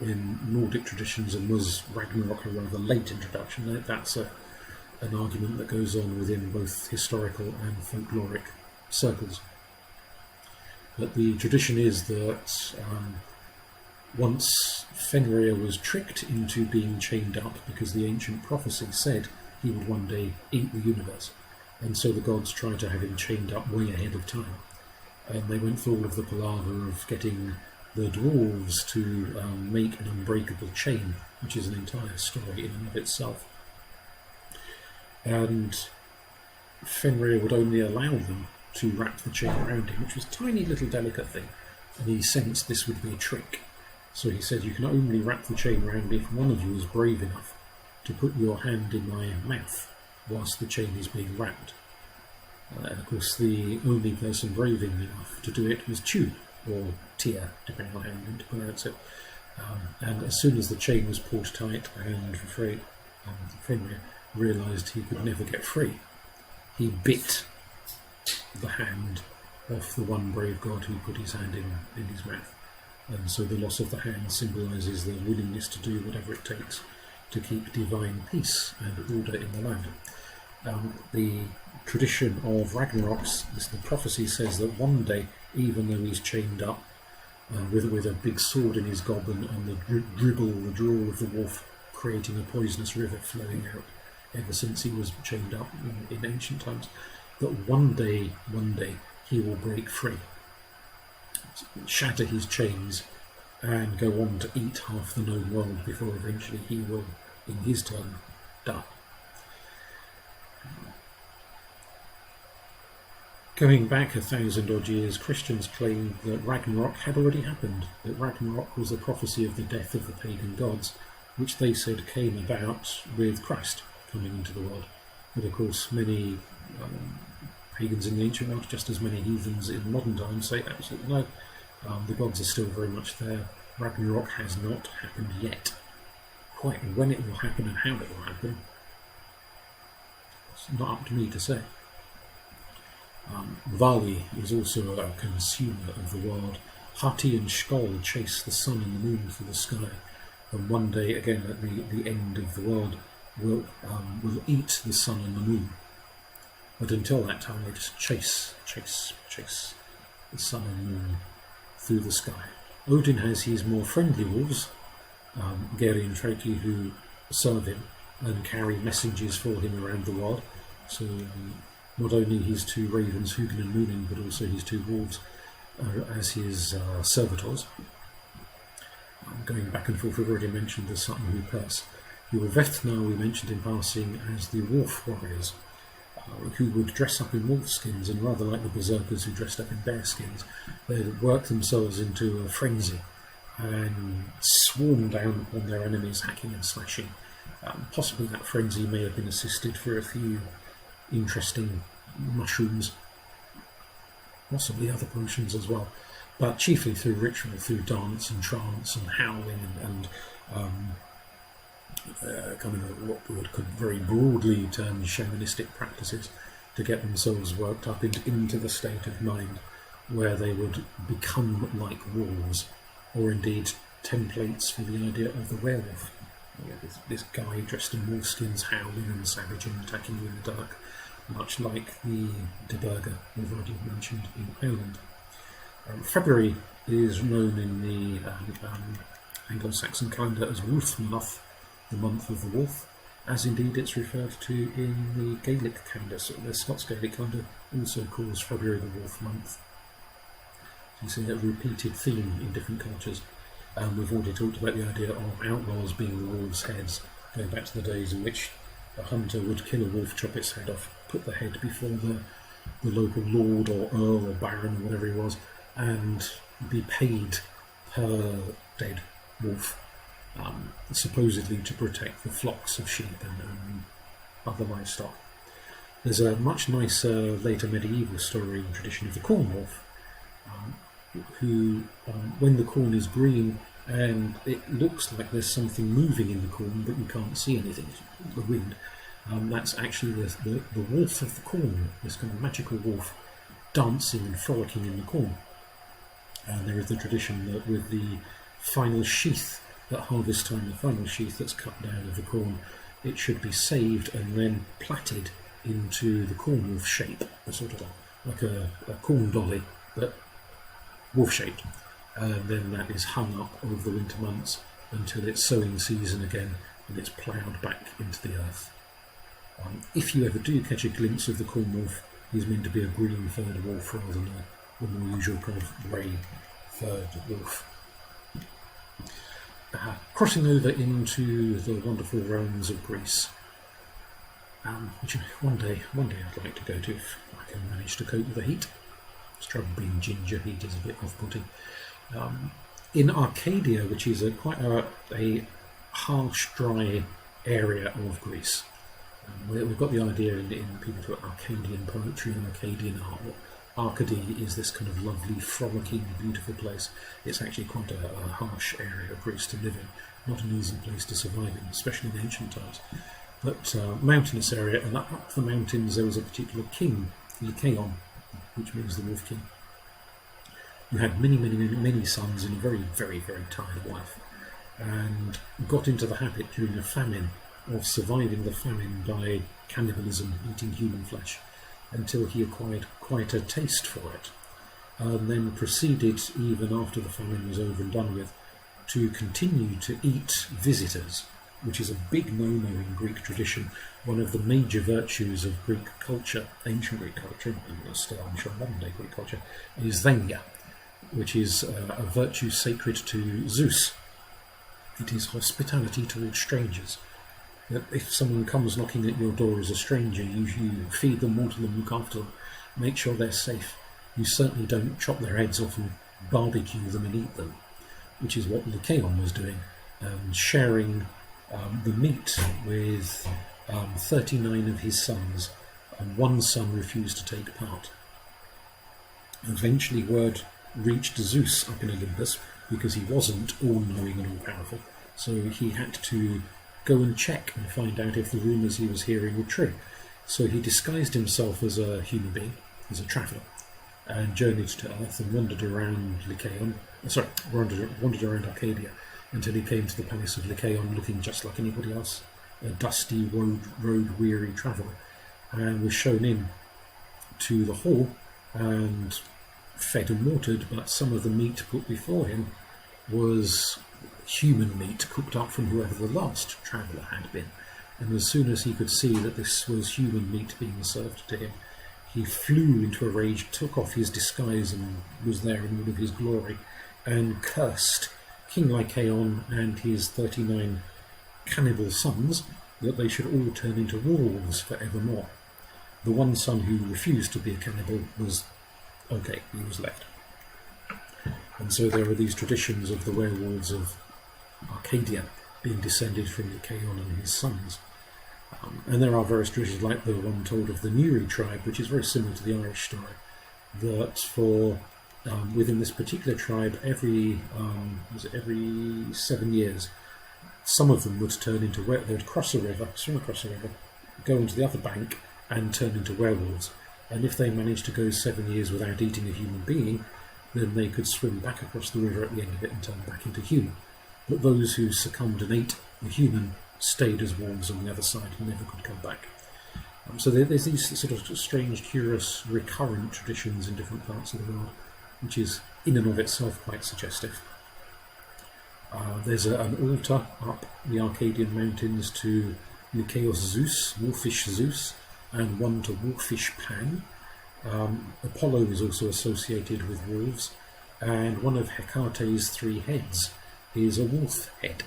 in Nordic traditions, and was Ragnarok a rather late introduction? That's an argument that goes on within both historical and folkloric circles. But the tradition is that once Fenrir was tricked into being chained up because the ancient prophecy said he would one day eat the universe, and so the gods tried to have him chained up way ahead of time. And they went through all of the palaver of getting the dwarves to make an unbreakable chain, which is an entire story in and of itself. And Fenrir would only allow them to wrap the chain around him, which was a tiny little delicate thing, and he sensed this would be a trick. So he said, you can only wrap the chain around me if one of you is brave enough to put your hand in my mouth whilst the chain is being wrapped. And of course the only person brave enough to do it was Chew, or Tia, depending on how you want to pronounce it. And as soon as the chain was pulled tight and Fenrir realised he could never get free, he bit the hand off the one brave god who put his hand in his mouth. And so the loss of the hand symbolises the willingness to do whatever it takes to keep divine peace and order in the land. The tradition of Ragnarok's, the prophecy says that one day, even though he's chained up with a big sword in his goblin and the drawl of the wolf creating a poisonous river flowing out ever since he was chained up in ancient times, that one day he will break free, shatter his chains, and go on to eat half the known world before eventually he will, in his turn, die. Going back 1,000 odd years, Christians claimed that Ragnarok had already happened, that Ragnarok was the prophecy of the death of the pagan gods, which they said came about with Christ coming into the world. But of course many pagans in the ancient world, just as many heathens in modern times, say absolutely no. The gods are still very much there. Ragnarok has not happened yet. Quite when it will happen and how it will happen, it's not up to me to say. Vali is also a consumer of the world. Hati and Skoll chase the sun and the moon through the sky, and one day, again at the end of the world, will eat the sun and the moon. But until that time, they just chase the sun and moon through the sky. Odin has his more friendly wolves, Geri and Freki, who serve him and carry messages for him around the world. So not only his two ravens, Hugin and Munin, but also his two wolves as his servitors. Going back and forth, we've already mentioned the Sutton who curse. The Vethna we mentioned in passing as the wolf warriors, who would dress up in wolf skins, and rather like the berserkers who dressed up in bear skins, they'd work themselves into a frenzy and swarm down upon their enemies, hacking and slashing. Possibly that frenzy may have been assisted for a few interesting mushrooms, possibly other potions as well, but chiefly through ritual, through dance and trance and howling and kind of what we could very broadly term shamanistic practices to get themselves worked up into the state of mind where they would become like wolves, or indeed templates for the idea of the werewolf. This guy dressed in wolfskins, howling and savage and attacking you in the dark, much like the Deberga we've already mentioned in Ireland. February is known in the Anglo-Saxon calendar as Wolfmonth, the month of the wolf, as indeed it's referred to in the Gaelic calendar. So the Scots Gaelic calendar also calls February the wolf month. So you see a repeated theme in different cultures. We've already talked about the idea of outlaws being the wolves' heads, going back to the days in which a hunter would kill a wolf, chop its head off, put the head before the local lord or earl or baron or whatever he was, and be paid per dead wolf, supposedly to protect the flocks of sheep and other livestock. There's a much nicer later medieval story and tradition of the corn wolf, who, when the corn is green and it looks like there's something moving in the corn but you can't see anything, the wind, that's actually the wolf of the corn, this kind of magical wolf dancing and frolicking in the corn. And there is the tradition that with the final sheath at harvest time, the final sheath that's cut down of the corn, it should be saved and then plaited into the corn wolf shape, sort of like a corn dolly, but wolf-shaped, and then that is hung up over the winter months until it's sowing season again and it's ploughed back into the earth. If you ever do catch a glimpse of the corn wolf, he's meant to be a green-furred wolf rather than the more usual kind of grey-furred wolf. Crossing over into the wonderful realms of Greece, which one day I'd like to go to if I can manage to cope with the heat. Struggle being ginger, heat is a bit off-putting. In Arcadia, which is quite a harsh, dry area of Greece, we've got the idea in people who are Arcadian poetry and Arcadian art. Arcady is this kind of lovely, frolicking, beautiful place. It's actually quite a harsh area of Greece to live in, not an easy place to survive in, especially in ancient times. But mountainous area, and up the mountains there was a particular king, Lycaon, which means the Wolf King, who had many sons and a very, very, very tired wife, and got into the habit during a famine of surviving the famine by cannibalism, eating human flesh, until he acquired quite a taste for it, and then proceeded, even after the famine was over and done with, to continue to eat visitors, which is a big no-no in Greek tradition. One of the major virtues of Greek culture, ancient Greek culture, and still I'm sure modern-day Greek culture, is xenia, which is a virtue sacred to Zeus. It is hospitality towards strangers. That if someone comes knocking at your door as a stranger, you feed them, water them, look after them, make sure they're safe. You certainly don't chop their heads off and barbecue them and eat them, which is what Lycaon was doing, sharing the meat with 39 of his sons, and one son refused to take part. Eventually word reached Zeus up in Olympus, because he wasn't all-knowing and all-powerful, so he had to go and check and find out if the rumours he was hearing were true. So he disguised himself as a human being, as a traveller, and journeyed to Earth and wandered around wandered around Arcadia until he came to the palace of Lycaon, looking just like anybody else, a dusty, road-weary traveller, and was shown in to the hall and fed and watered, but some of the meat put before him was human meat cooked up from whoever the last traveller had been. And as soon as he could see that this was human meat being served to him, he flew into a rage, took off his disguise and was there in all of his glory, and cursed King Lycaon and his 39 cannibal sons that they should all turn into wolves forevermore. The one son who refused to be a cannibal was okay, he was left. And so there are these traditions of the werewolves of Arcadia being descended from Lycaon and his sons. And there are various traditions like the one told of the Newry tribe, which is very similar to the Irish story, that for within this particular tribe, every 7 years, some of them would turn into they would cross a river, swim across a river, go onto the other bank, and turn into werewolves. And if they managed to go 7 years without eating a human being, then they could swim back across the river at the end of it and turn back into human. But those who succumbed and ate the human stayed as wolves on the other side and never could come back. So there's these sort of strange, curious, recurrent traditions in different parts of the world, which is in and of itself quite suggestive. There's an altar up the Arcadian mountains to Lycaeus Zeus, wolfish Zeus, and one to wolfish Pan. Apollo is also associated with wolves, and one of Hecate's 3 heads is a wolf head,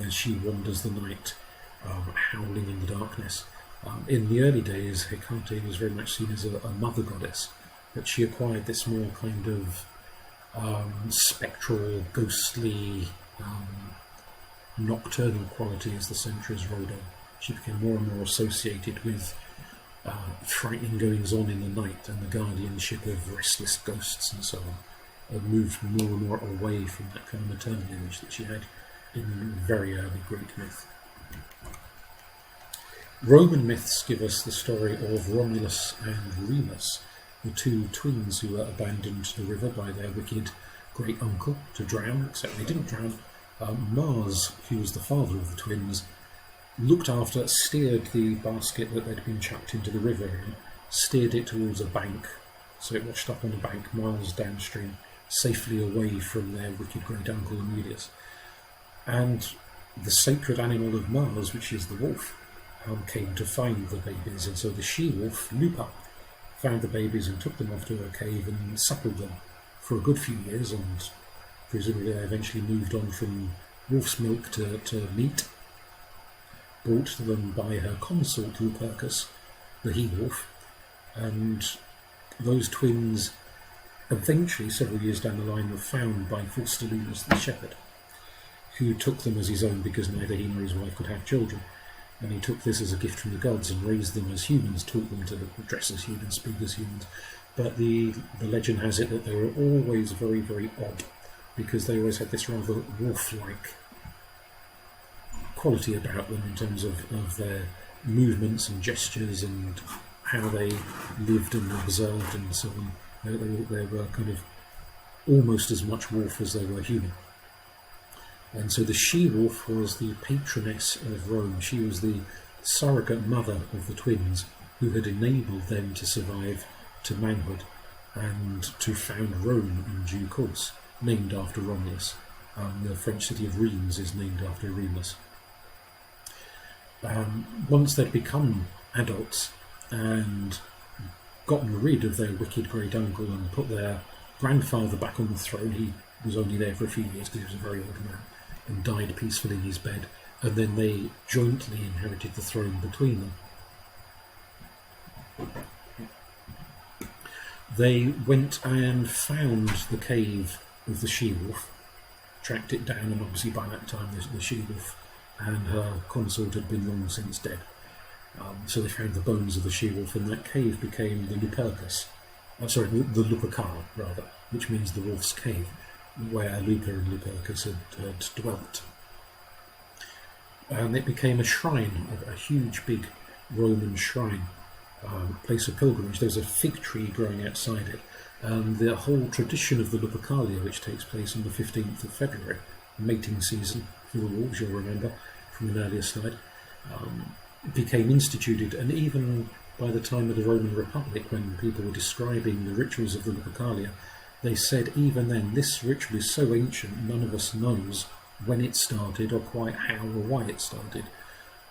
as she wanders the night, howling in the darkness. In the early days, Hecate was very much seen as a mother goddess, but she acquired this more kind of spectral, ghostly, nocturnal quality as the centuries rolled on. She became more and more associated with frightening goings-on in the night and the guardianship of restless ghosts and so on, and moved more and more away from that kind of maternal image that she had in very early Greek myth. Roman myths give us the story of Romulus and Remus, the 2 twins who were abandoned to the river by their wicked great uncle to drown, except they didn't drown. Mars, who was the father of the twins, looked after, steered the basket that they'd been chucked into the river in, steered it towards a bank, so it washed up on a bank miles downstream, safely away from their wicked great uncle Amulius. And the sacred animal of Mars, which is the wolf, came to find the babies, and so the she-wolf, Lupa, found the babies and took them off to a cave and suckled them for a good few years, and presumably they eventually moved on from wolf's milk to meat, brought to them by her consort Lupercus, the he-wolf, and those twins eventually, several years down the line, were found by Faustulus the shepherd, who took them as his own because neither he nor his wife could have children. And he took this as a gift from the gods and raised them as humans, taught them to dress as humans, speak as humans. But the legend has it that they were always very, very odd, because they always had this rather wolf-like quality about them in terms of their movements and gestures and how they lived and observed and so on. They were kind of almost as much wolf as they were human. And so the she-wolf was the patroness of Rome. She was the surrogate mother of the twins who had enabled them to survive to manhood and to found Rome in due course, named after Romulus. The French city of Reims is named after Remus. Once they'd become adults and gotten rid of their wicked great uncle and put their grandfather back on the throne, he was only there for a few years because he was a very old man, and died peacefully in his bed, and then they jointly inherited the throne between them. They went and found the cave of the she-wolf, tracked it down, and obviously by that time the she-wolf and her consort had been long since dead. So they found the bones of the she-wolf, and that cave became the Lupercus, the Lupercal rather, which means the wolf's cave, where Lupa and Lupercus had dwelt. And it became a shrine, a huge big Roman shrine, place of pilgrimage. There's a fig tree growing outside it, and the whole tradition of the Lupercalia, which takes place on the 15th of February, mating season for the wolves, you'll remember, from an earlier slide, became instituted, and even by the time of the Roman Republic, when people were describing the rituals of the Lupercalia, they said even then, this ritual is so ancient, none of us knows when it started or quite how or why it started.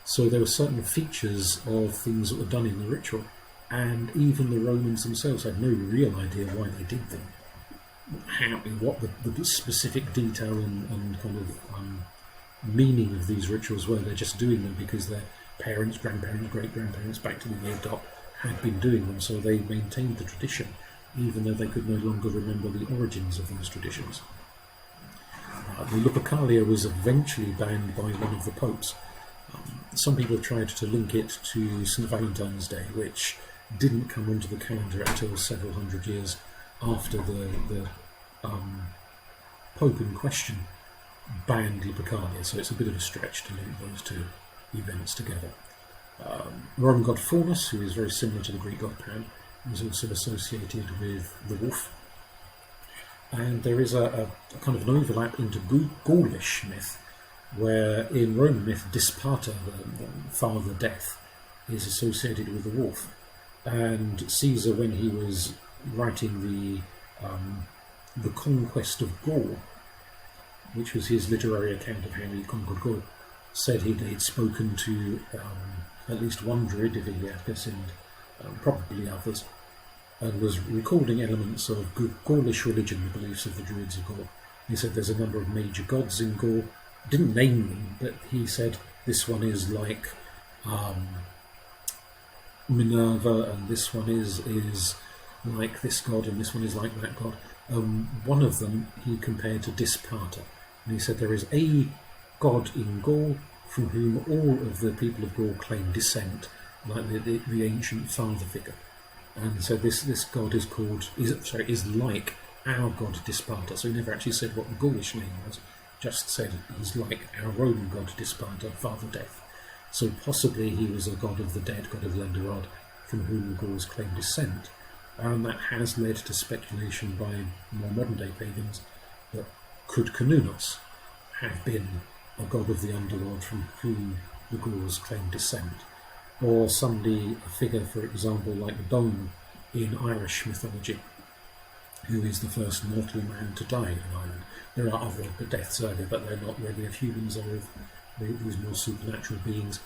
So there were certain features of things that were done in the ritual, and even the Romans themselves had no real idea why they did them, what the specific detail and kind of meaning of these rituals were. They're just doing them because their parents, grandparents, great-grandparents back to the year dot had been doing them, so they maintained the tradition, even though they could no longer remember the origins of those traditions. The Lupercalia was eventually banned by one of the popes. Some people tried to link it to St. Valentine's Day, which didn't come onto the calendar until several hundred years after the Pope in question banned Lupercalia, so it's a bit of a stretch to link those two events together. The Roman god Faunus, who is very similar to the Greek god Pan, was also associated with the wolf. And there is a kind of an overlap into Gaulish myth, where in Roman myth, Disparta, the father death, is associated with the wolf. And Caesar, when he was writing the conquest of Gaul, which was his literary account of how he conquered Gaul, said he'd spoken to at least one druid, Iviliacus, and probably others, and was recording elements of Gaulish religion, the beliefs of the druids of Gaul. He said there's a number of major gods in Gaul. Didn't name them, but he said this one is like Minerva, and this one is like this god, and this one is like that god. One of them he compared to Disparta, and he said there is a god in Gaul from whom all of the people of Gaul claim descent, like the ancient father figure. And so this god is like our god Disparta. So he never actually said what the Gaulish name was, just said he's like our Roman god Disparta, father death. So possibly he was a god of the dead, god of Lenderod, from whom the Gauls claim descent. And that has led to speculation by more modern day pagans that could Cernunnos have been a god of the underworld from whom the Gauls claim descent. Or somebody, a figure, for example, like Dome in Irish mythology, who is the first mortal man to die in Ireland. There are other deaths earlier, but they're not really of humans, they're of these more supernatural beings.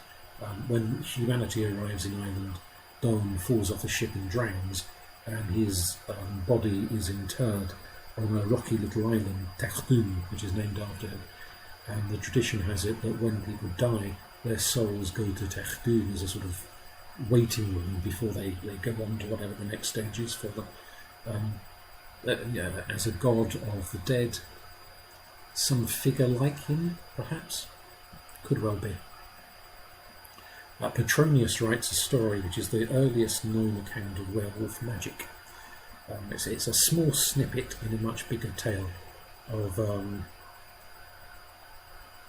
When humanity arrives in Ireland, Dome falls off a ship and drowns, and his body is interred on a rocky little island, Techdoon, which is named after him. And the tradition has it that when people die, their souls go to Techdoon as a sort of waiting room before they go on to whatever the next stage is for them. As a god of the dead, some figure like him, perhaps? Could well be. Petronius writes a story which is the earliest known account of werewolf magic. It's a small snippet in a much bigger tale of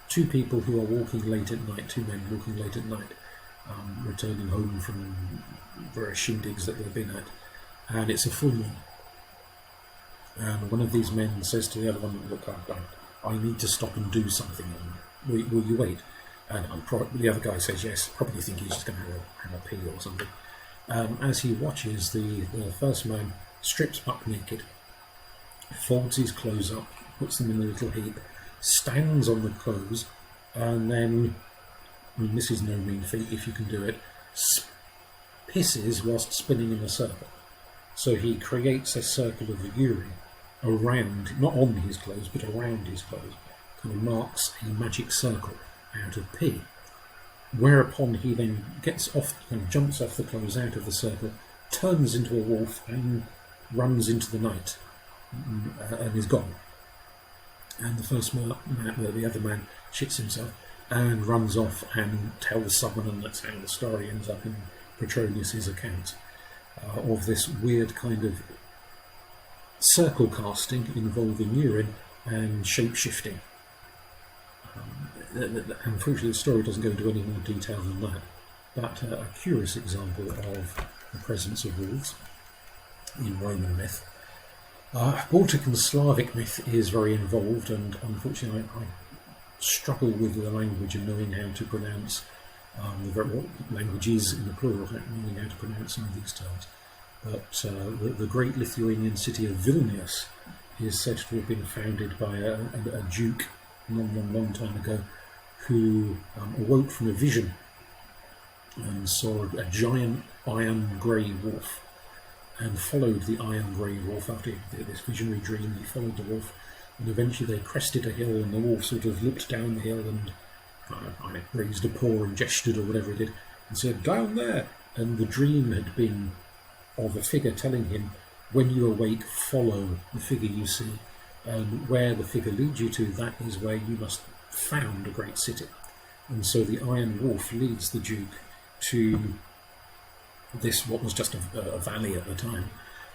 two people who are walking late at night, two men walking late at night, returning home from various shindigs that they've been at, and it's a full moon. And one of these men says to the other one, "Look, I need to stop and do something. Will you wait?" And the other guy says yes, probably think he's just going to have a pee or something. As he watches, the first man strips buck naked, folds his clothes up, puts them in a little heap, stands on the clothes, and then, this is no mean feat if you can do it, pisses whilst spinning in a circle. So he creates a circle of urine around, not on his clothes, but around his clothes, kind of marks a magic circle out of pee. Whereupon he then gets off, jumps off the clothes out of the circle, turns into a wolf and runs into the night, and is gone. And the first man, the other man, shits himself and runs off and tells someone, and that's how the story ends up in Petronius's account of this weird kind of circle casting involving urine and shape shifting. Unfortunately, the story doesn't go into any more detail than that, but a curious example of the presence of wolves in Roman myth. Baltic and Slavic myth is very involved, and unfortunately I struggle with the language and knowing how to pronounce the languages in the plural, knowing how to pronounce some of these terms. But the great Lithuanian city of Vilnius is said to have been founded by a duke long time ago, who awoke from a vision and saw a giant iron grey wolf, and followed the iron grey wolf. After this visionary dream, he followed the wolf, and eventually they crested a hill, and the wolf sort of looked down the hill and raised a paw and gestured or whatever he did, and said, "Down there!" And the dream had been of a figure telling him, when you awake, follow the figure you see, and where the figure leads you to, that is where you must found a great city. And so the Iron Wolf leads the Duke to this, what was just a valley at the time,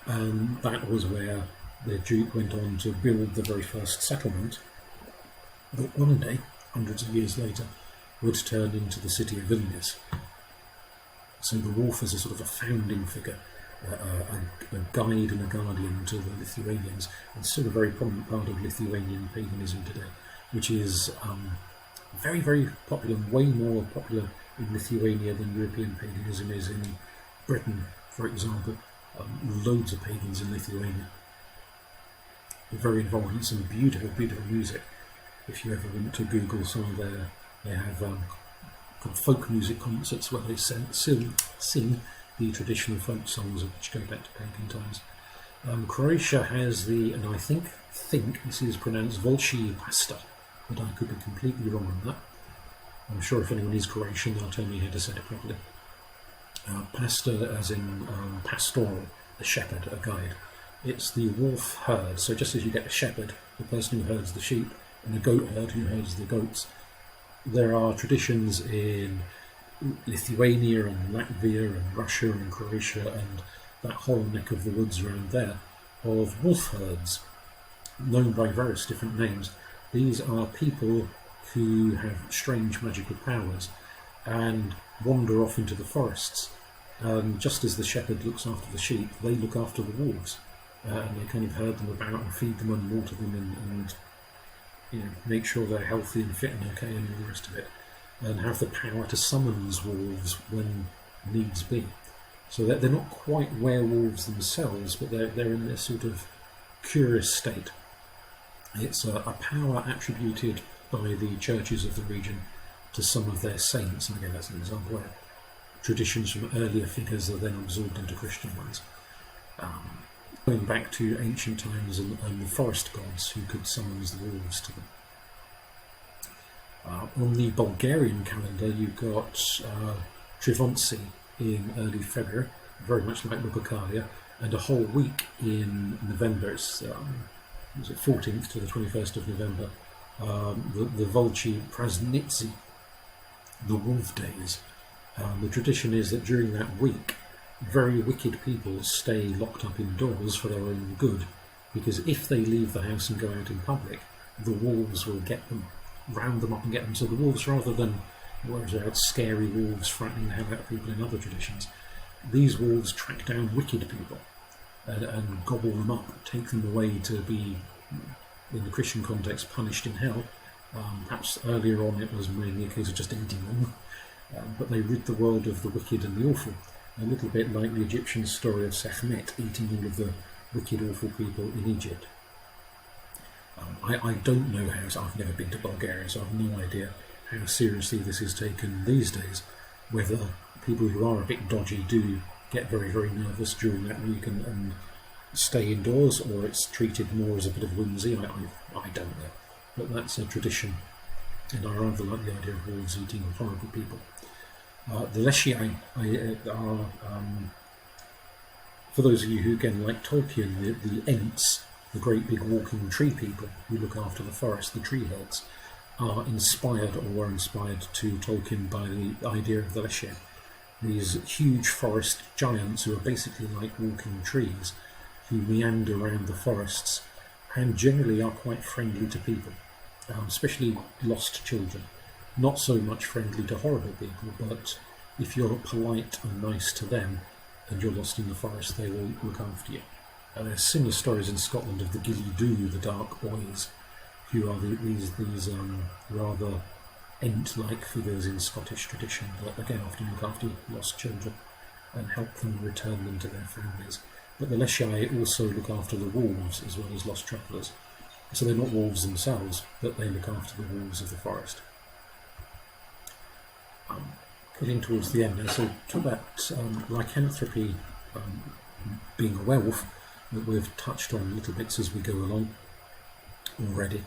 and that was where the Duke went on to build the very first settlement that one day, hundreds of years later, would turn into the city of Vilnius. So the wolf is a sort of a founding figure, a guide and a guardian to the Lithuanians, and still a very prominent part of Lithuanian paganism today, which is very, very popular, way more popular in Lithuania than European paganism is in Britain, for example. Loads of pagans in Lithuania. They're very involved in some beautiful, beautiful music. If you ever want to Google some of they have folk music concerts where they sing the traditional folk songs which go back to pagan times. Croatia has and I think this is pronounced Volci pasta, but I could be completely wrong on that. I'm sure if anyone is Croatian, they'll tell me how to say it properly. Pasta as in pastoral, a shepherd, a guide. It's the wolf herd, so just as you get a shepherd, the person who herds the sheep, and a goat herd who herds the goats, there are traditions in Lithuania and Latvia and Russia and Croatia and that whole neck of the woods around there of wolf herds, known by various different names. These are people who have strange magical powers and wander off into the forests. Just as the shepherd looks after the sheep, they look after the wolves, and they kind of herd them about and feed them and water them and make sure they're healthy and fit and okay and all the rest of it, and have the power to summons wolves when needs be. So they're not quite werewolves themselves, but they're in this sort of curious state. It's a power attributed by the churches of the region to some of their saints, and again that's an example where traditions from earlier figures are then absorbed into Christian ones. Going back to ancient times and the forest gods who could summons the wolves to them. On the Bulgarian calendar, you've got Trivonsi in early February, very much like Lupercalia, and a whole week in November. It's 14th to the 21st of November. The Volci Praznitsi, the Wolf Days. The tradition is that during that week, very wicked people stay locked up indoors for their own good, because if they leave the house and go out in public, the wolves will get them, round them up and get them. So the wolves, rather than scary wolves frightening the hell out of people in other traditions, these wolves track down wicked people and gobble them up, take them away to be, in the Christian context, punished in hell. Perhaps earlier on it was mainly a case of just eating them, but they rid the world of the wicked and the awful. A little bit like the Egyptian story of Sekhmet eating all of the wicked, awful people in Egypt. I don't know how, I've never been to Bulgaria, so I've no idea how seriously this is taken these days, whether people who are a bit dodgy do get very, very nervous during that week and stay indoors, or it's treated more as a bit of whimsy. I don't know, but that's a tradition, and I rather like the idea of wolves eating horrible people. The Leshiai are, for those of you who again like Tolkien, the Ents, the great big walking tree people who look after the forest, the tree heads, are inspired or were inspired to Tolkien by the idea of the Leshiai. These huge forest giants who are basically like walking trees, who meander around the forests and generally are quite friendly to people, especially lost children. Not so much friendly to horrible people, but if you're polite and nice to them and you're lost in the forest, they will look after you. There's similar stories in Scotland of the Gilly Doo, the dark boys, who are these rather ent-like figures in Scottish tradition that again often look after lost children and help them return them to their families. But the Leshiai also look after the wolves as well as lost travellers. So they're not wolves themselves, but they look after the wolves of the forest. Getting towards the end now, so talk about lycanthropy being a werewolf, that we've touched on little bits as we go along already.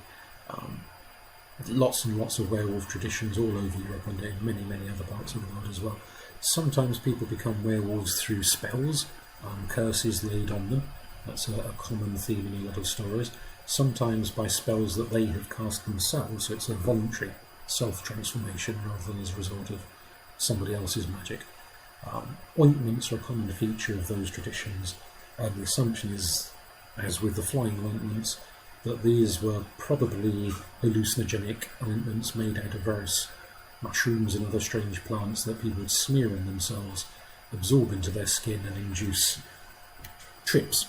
Lots and lots of werewolf traditions all over Europe and in many, many other parts of the world as well. Sometimes people become werewolves through spells, curses laid on them. That's a common theme in a lot of stories. Sometimes by spells that they have cast themselves, so it's a voluntary self-transformation rather than as a result of somebody else's magic. Ointments are a common feature of those traditions, and the assumption is, as with the flying ointments, that these were probably hallucinogenic ointments made out of various mushrooms and other strange plants that people would smear on themselves, absorb into their skin and induce trips.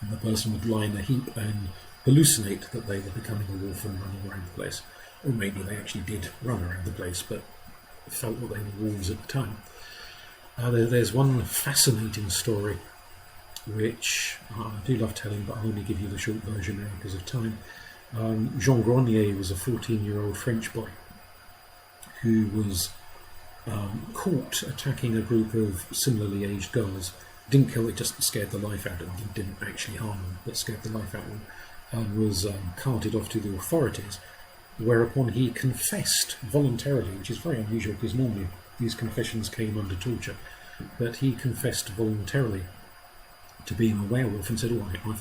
And the person would lie in a heap and hallucinate that they were becoming a wolf and running around the place. Or maybe they actually did run around the place, but felt that they were wolves at the time. There's one fascinating story which I do love telling, but I'll only give you the short version now because of time. Jean Grenier was a 14-year-old French boy who was caught attacking a group of similarly aged girls. Didn't kill it, just scared the life out of them. Didn't actually harm them, but scared the life out of them, and was carted off to the authorities, whereupon he confessed voluntarily, which is very unusual because normally these confessions came under torture, but he confessed voluntarily to being a werewolf and said,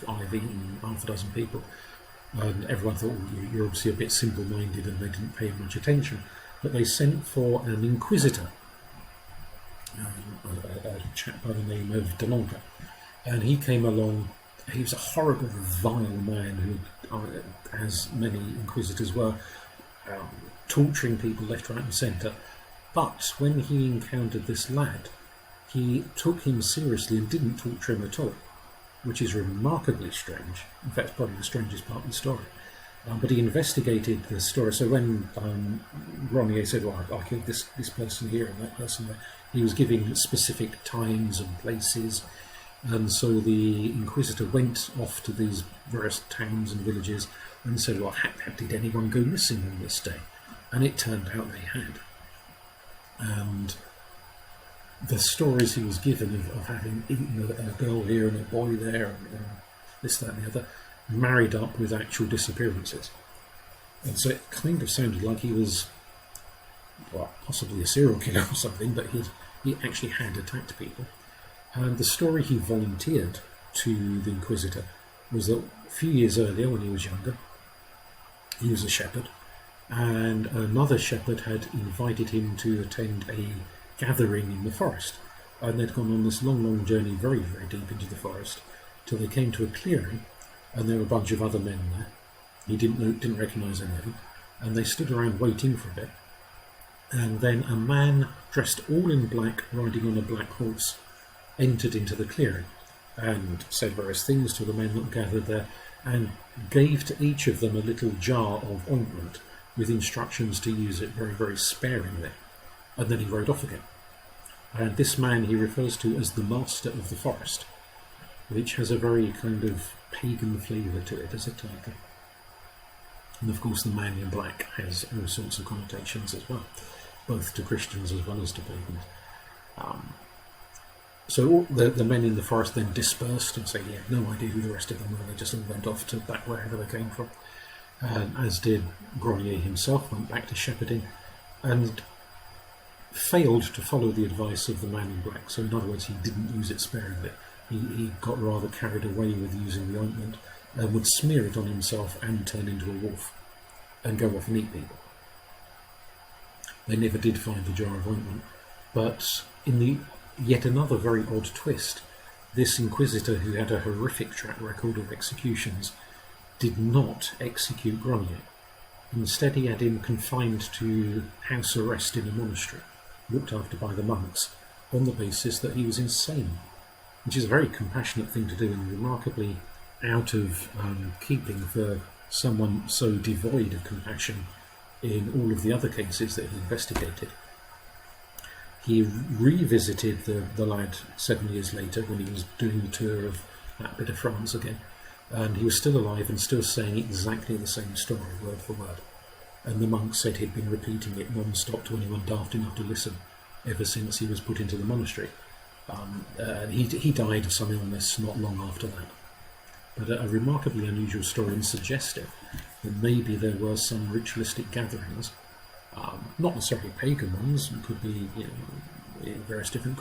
I've eaten half a dozen people. And everyone thought, you're obviously a bit simple-minded, and they didn't pay much attention. But they sent for an inquisitor, a chap by the name of Delanca. And he came along. He was a horrible, vile man who, as many inquisitors were, torturing people left, right and centre. But when he encountered this lad, he took him seriously and didn't torture him at all, which is remarkably strange. In fact, probably the strangest part of the story. But he investigated the story. So when Grenier said, I killed this person here and that person there, he was giving specific times and places. And so the Inquisitor went off to these various towns and villages and said, did anyone go missing on this day? And it turned out they had. And the stories he was given of having eaten a girl here and a boy there and this, that and the other, married up with actual disappearances. And so it kind of sounded like he was possibly a serial killer or something, but he actually had attacked people. And the story he volunteered to the Inquisitor was that a few years earlier, when he was younger, he was a shepherd, and another shepherd had invited him to attend a gathering in the forest, and they'd gone on this long journey very, very deep into the forest till they came to a clearing, and there were a bunch of other men there. He didn't recognise any of them, and they stood around waiting for a bit, and then a man dressed all in black, riding on a black horse, entered into the clearing and said various things to the men that were gathered there, and gave to each of them a little jar of ointment with instructions to use it very, very sparingly, and then he rode off again. And this man he refers to as the Master of the Forest, which has a very kind of pagan flavour to it as a title. And of course the man in black has all sorts of connotations as well, both to Christians as well as to pagans. So all the men in the forest then dispersed and say he had no idea who the rest of them were. They just all went off to back wherever they came from. As did Grenier himself, went back to shepherding and failed to follow the advice of the man in black. So in other words, he didn't use it sparingly. He got rather carried away with using the ointment and would smear it on himself and turn into a wolf and go off and eat people. They never did find the jar of ointment, but in the yet another very odd twist, this Inquisitor, who had a horrific track record of executions, did not execute Grenier. Instead, he had him confined to house arrest in a monastery, looked after by the monks, on the basis that he was insane, which is a very compassionate thing to do and remarkably out of keeping for someone so devoid of compassion in all of the other cases that he investigated. He revisited the lad 7 years later when he was doing the tour of that bit of France again, and he was still alive and still saying exactly the same story, word for word. And the monk said he'd been repeating it non-stop to anyone daft enough to listen ever since he was put into the monastery. He died of some illness not long after that. But a remarkably unusual story, and suggestive that maybe there were some ritualistic gatherings, not necessarily pagan ones, it could be in various different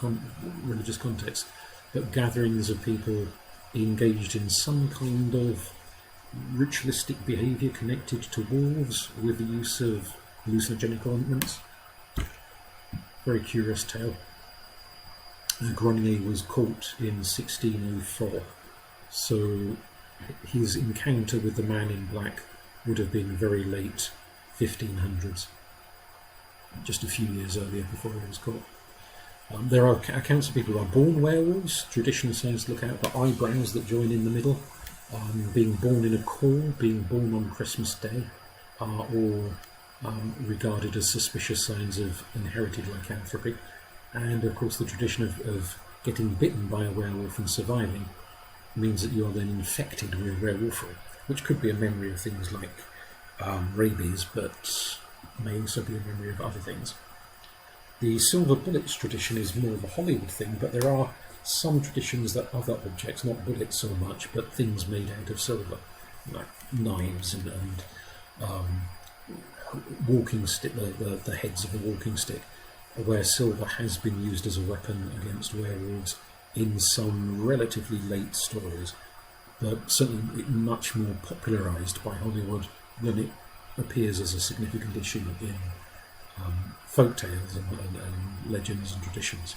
religious contexts, but gatherings of people engaged in some kind of ritualistic behaviour connected to wolves with the use of hallucinogenic ointments. Very curious tale. Grenier was caught in 1604, so his encounter with the man in black would have been very late 1500s, just a few years earlier before he was caught. There are accounts of people who are born werewolves. Tradition says look out for eyebrows that join in the middle. Being born in a caul, being born on Christmas Day are all regarded as suspicious signs of inherited lycanthropy. And of course the tradition of getting bitten by a werewolf and surviving means that you are then infected with werewolfery, which could be a memory of things like rabies, but may also be a memory of other things. The silver bullets tradition is more of a Hollywood thing, but there are some traditions that other objects, not bullets so much, but things made out of silver, like knives and walking stick, the heads of a walking stick, where silver has been used as a weapon against werewolves in some relatively late stories, but certainly much more popularised by Hollywood than it appears as a significant issue in folk tales and legends and traditions.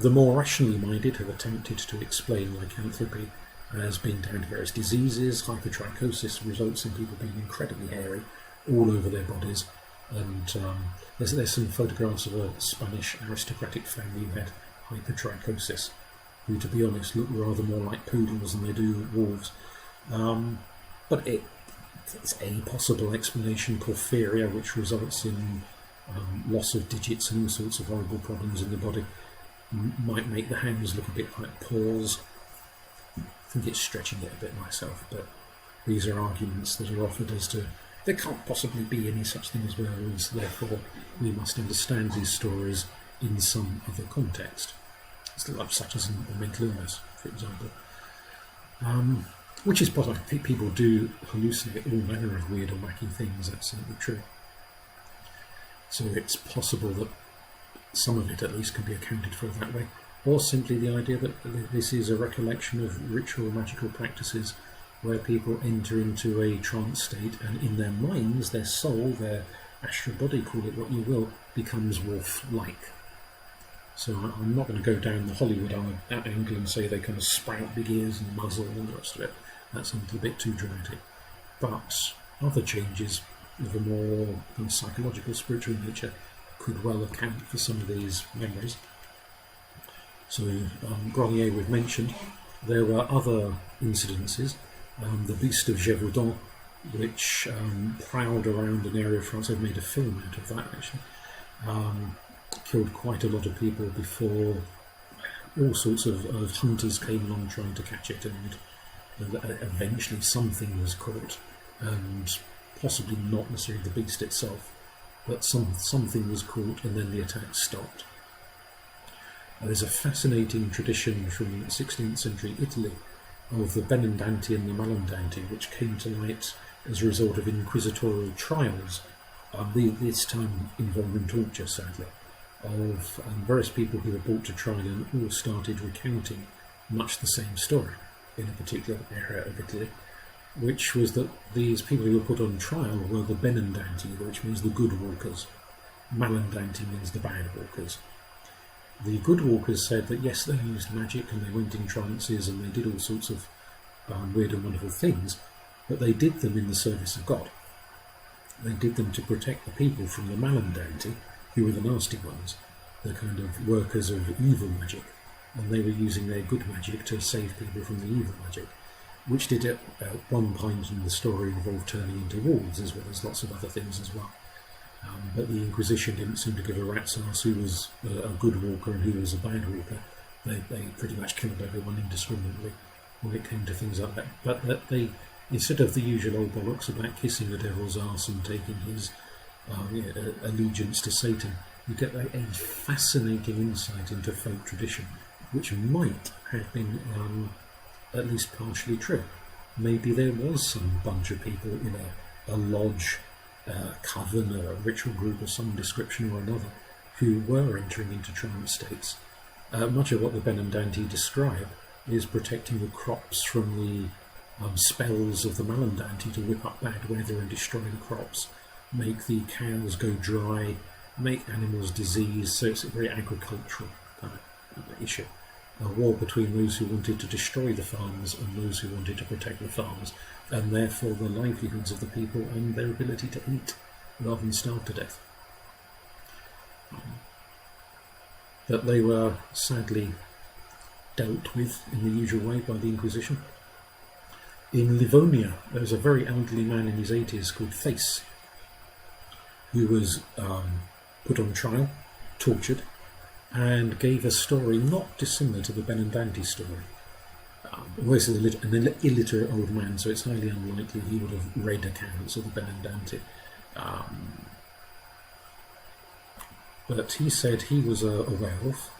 The more rationally minded have attempted to explain lycanthropy as being down to various diseases. Hypertrichosis results in people being incredibly hairy all over their bodies, and there's some photographs of a Spanish aristocratic family who had hypertrichosis, who, to be honest, look rather more like poodles than they do wolves. But it's a possible explanation. Porphyria, which results in loss of digits and all sorts of horrible problems in the body, might make the hands look a bit like paws. I think it's stretching it a bit myself, but these are arguments that are offered as to there can't possibly be any such thing as werewolves, therefore we must understand these stories in some other context, such as a mental illness, for example. Which is possible. People do hallucinate all manner of weird or wacky things, that's certainly true. So it's possible that some of it at least can be accounted for that way, or simply the idea that this is a recollection of ritual magical practices where people enter into a trance state and in their minds, their soul, their astral body, call it what you will, becomes wolf-like. So I'm not going to go down the Hollywood angle and say they kind of sprout big ears and muzzle and all the rest of it. That's a little bit too dramatic. But other changes of a more kind of psychological, spiritual nature could well account for some of these memories. So Grenier we've mentioned. There were other incidences. The Beast of Gévaudan, which prowled around an area of France. They've made a film out of that, actually. Killed quite a lot of people before all sorts of hunters came along trying to catch it, and eventually something was caught, and possibly not necessarily the beast itself, but something was caught, and then the attack stopped. There's a fascinating tradition from 16th century Italy of the Benandanti and the Malandanti, which came to light as a result of inquisitorial trials, this time involving torture, sadly, of various people who were brought to trial and all started recounting much the same story in a particular area of Italy, which was that these people who were put on trial were the Benandanti, which means the good walkers. Malandanti means the bad walkers. The good walkers said that yes, they used magic and they went in trances and they did all sorts of weird and wonderful things, but they did them in the service of God. They did them to protect the people from the Malandanti, who were the nasty ones, the kind of workers of evil magic, and they were using their good magic to save people from the evil magic. which did at one point in the story involve turning into wolves, as well as lots of other things as well. But the Inquisition didn't seem to give a rat's ass who was a good walker and who was a bad walker. They pretty much killed everyone indiscriminately when it came to things like that. But that they, instead of the usual old bollocks about kissing the devil's arse and taking his allegiance to Satan, you get a fascinating insight into folk tradition, which might have been at least partially true. Maybe there was some bunch of people in a lodge, coven, a ritual group of some description or another, who were entering into trance states. Much of what the Benandante describe is protecting the crops from the spells of the Malandante to whip up bad weather and destroy the crops, make the cows go dry, make animals disease. So it's a very agricultural kind of issue. A war between those who wanted to destroy the farms and those who wanted to protect the farms, and therefore the livelihoods of the people and their ability to eat rather than starve to death. That they were sadly dealt with in the usual way by the Inquisition. In Livonia, there was a very elderly man in his 80s called Face, who was put on trial, tortured, and gave a story not dissimilar to the Benandante story. This is an illiterate old man, so it's highly unlikely he would have read accounts of the Benandante. But he said he was a werewolf,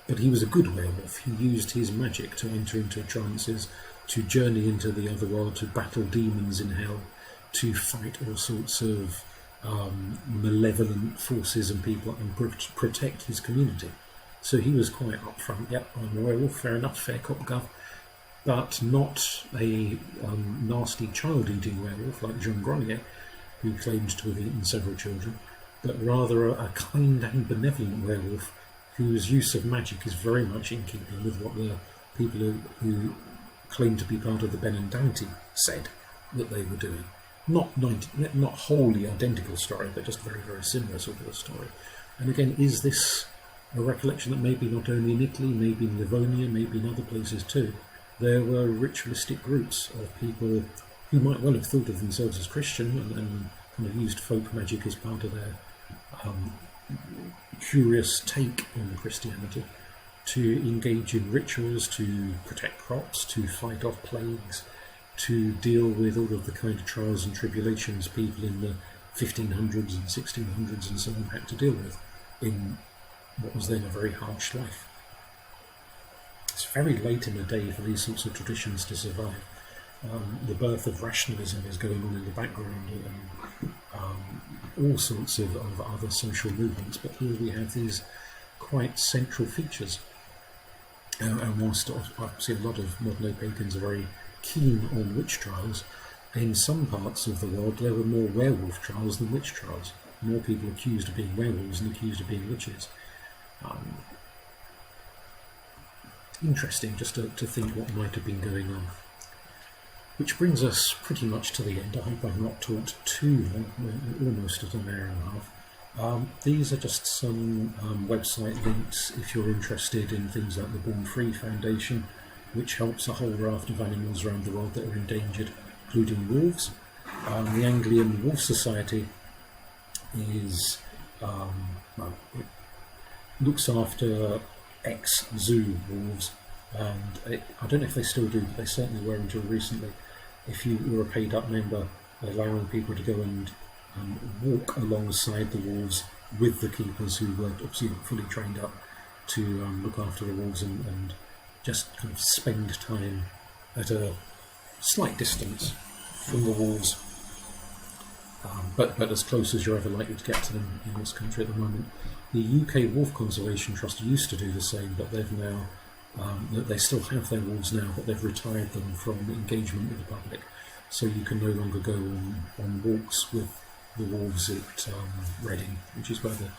but he was a good werewolf. He used his magic to enter into trances, to journey into the other world, to battle demons in hell, to fight all sorts of malevolent forces and people, and protect his community. So he was quite upfront. Yep, I'm a werewolf, fair enough, fair cop gov, but not a nasty child-eating werewolf like Jean Grenier, who claimed to have eaten several children, but rather a kind and benevolent werewolf whose use of magic is very much in keeping with what the people who claim to be part of the Benandante said that they were doing. Not wholly identical story, but just very, very similar sort of a story. And again, is this a recollection that maybe not only in Italy, maybe in Livonia, maybe in other places too, there were ritualistic groups of people who might well have thought of themselves as Christian and kind of used folk magic as part of their curious take on Christianity, to engage in rituals to protect crops, to fight off plagues, to deal with all of the kind of trials and tribulations people in the 1500s and 1600s and so on had to deal with in what was then a very harsh life. It's very late in the day for these sorts of traditions to survive. The birth of rationalism is going on in the background, and all sorts of other social movements, but here we have these quite central features. And whilst obviously a lot of modern pagans are very keen on witch trials, in some parts of the world there were more werewolf trials than witch trials. More people accused of being werewolves than accused of being witches. Interesting just to think what might have been going on. Which brings us pretty much to the end. I hope I've not talked too long. We're almost at an hour and a half. These are just some website links if you're interested in things like the Born Free Foundation, which helps a whole raft of animals around the world that are endangered, including wolves. The Anglian Wolf Society is it looks after ex-zoo wolves, and I don't know if they still do, but they certainly were until recently. If you were a paid-up member, allowing people to go and walk alongside the wolves with the keepers who were obviously fully trained up to look after the wolves and just kind of spend time at a slight distance from the wolves, but as close as you're ever likely to get to them in this country at the moment. The UK Wolf Conservation Trust used to do the same, but they've now they still have their wolves now, but they've retired them from engagement with the public, so you can no longer go on walks with the wolves at Reading, which is where the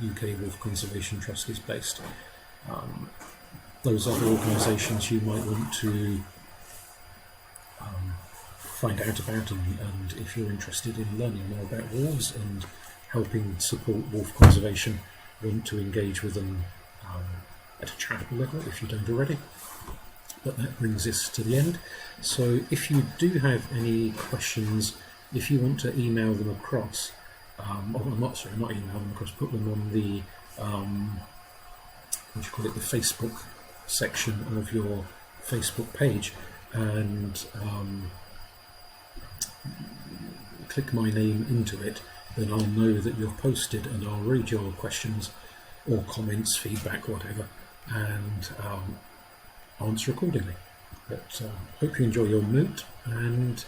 UK Wolf Conservation Trust is based. Those other organisations you might want to find out about, and if you're interested in learning more about wolves and helping support wolf conservation, want to engage with them at a charitable level if you don't already. But that brings us to the end. So if you do have any questions, if you want to email them across, not email them across, put them on the the Facebook section of your Facebook page, and click my name into it, then I'll know that you're posted, and I'll read your questions or comments, feedback, whatever, and answer accordingly. But hope you enjoy your moot, and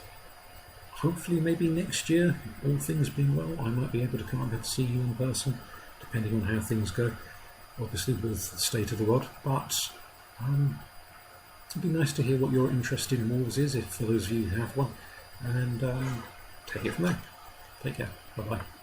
hopefully maybe next year, all things being well, I might be able to come up and see you in person, depending on how things go, obviously with the state of the world. But it'd be nice to hear what your interest in wolves is, if for those of you who have one, and take it from there. Take care. Bye-bye.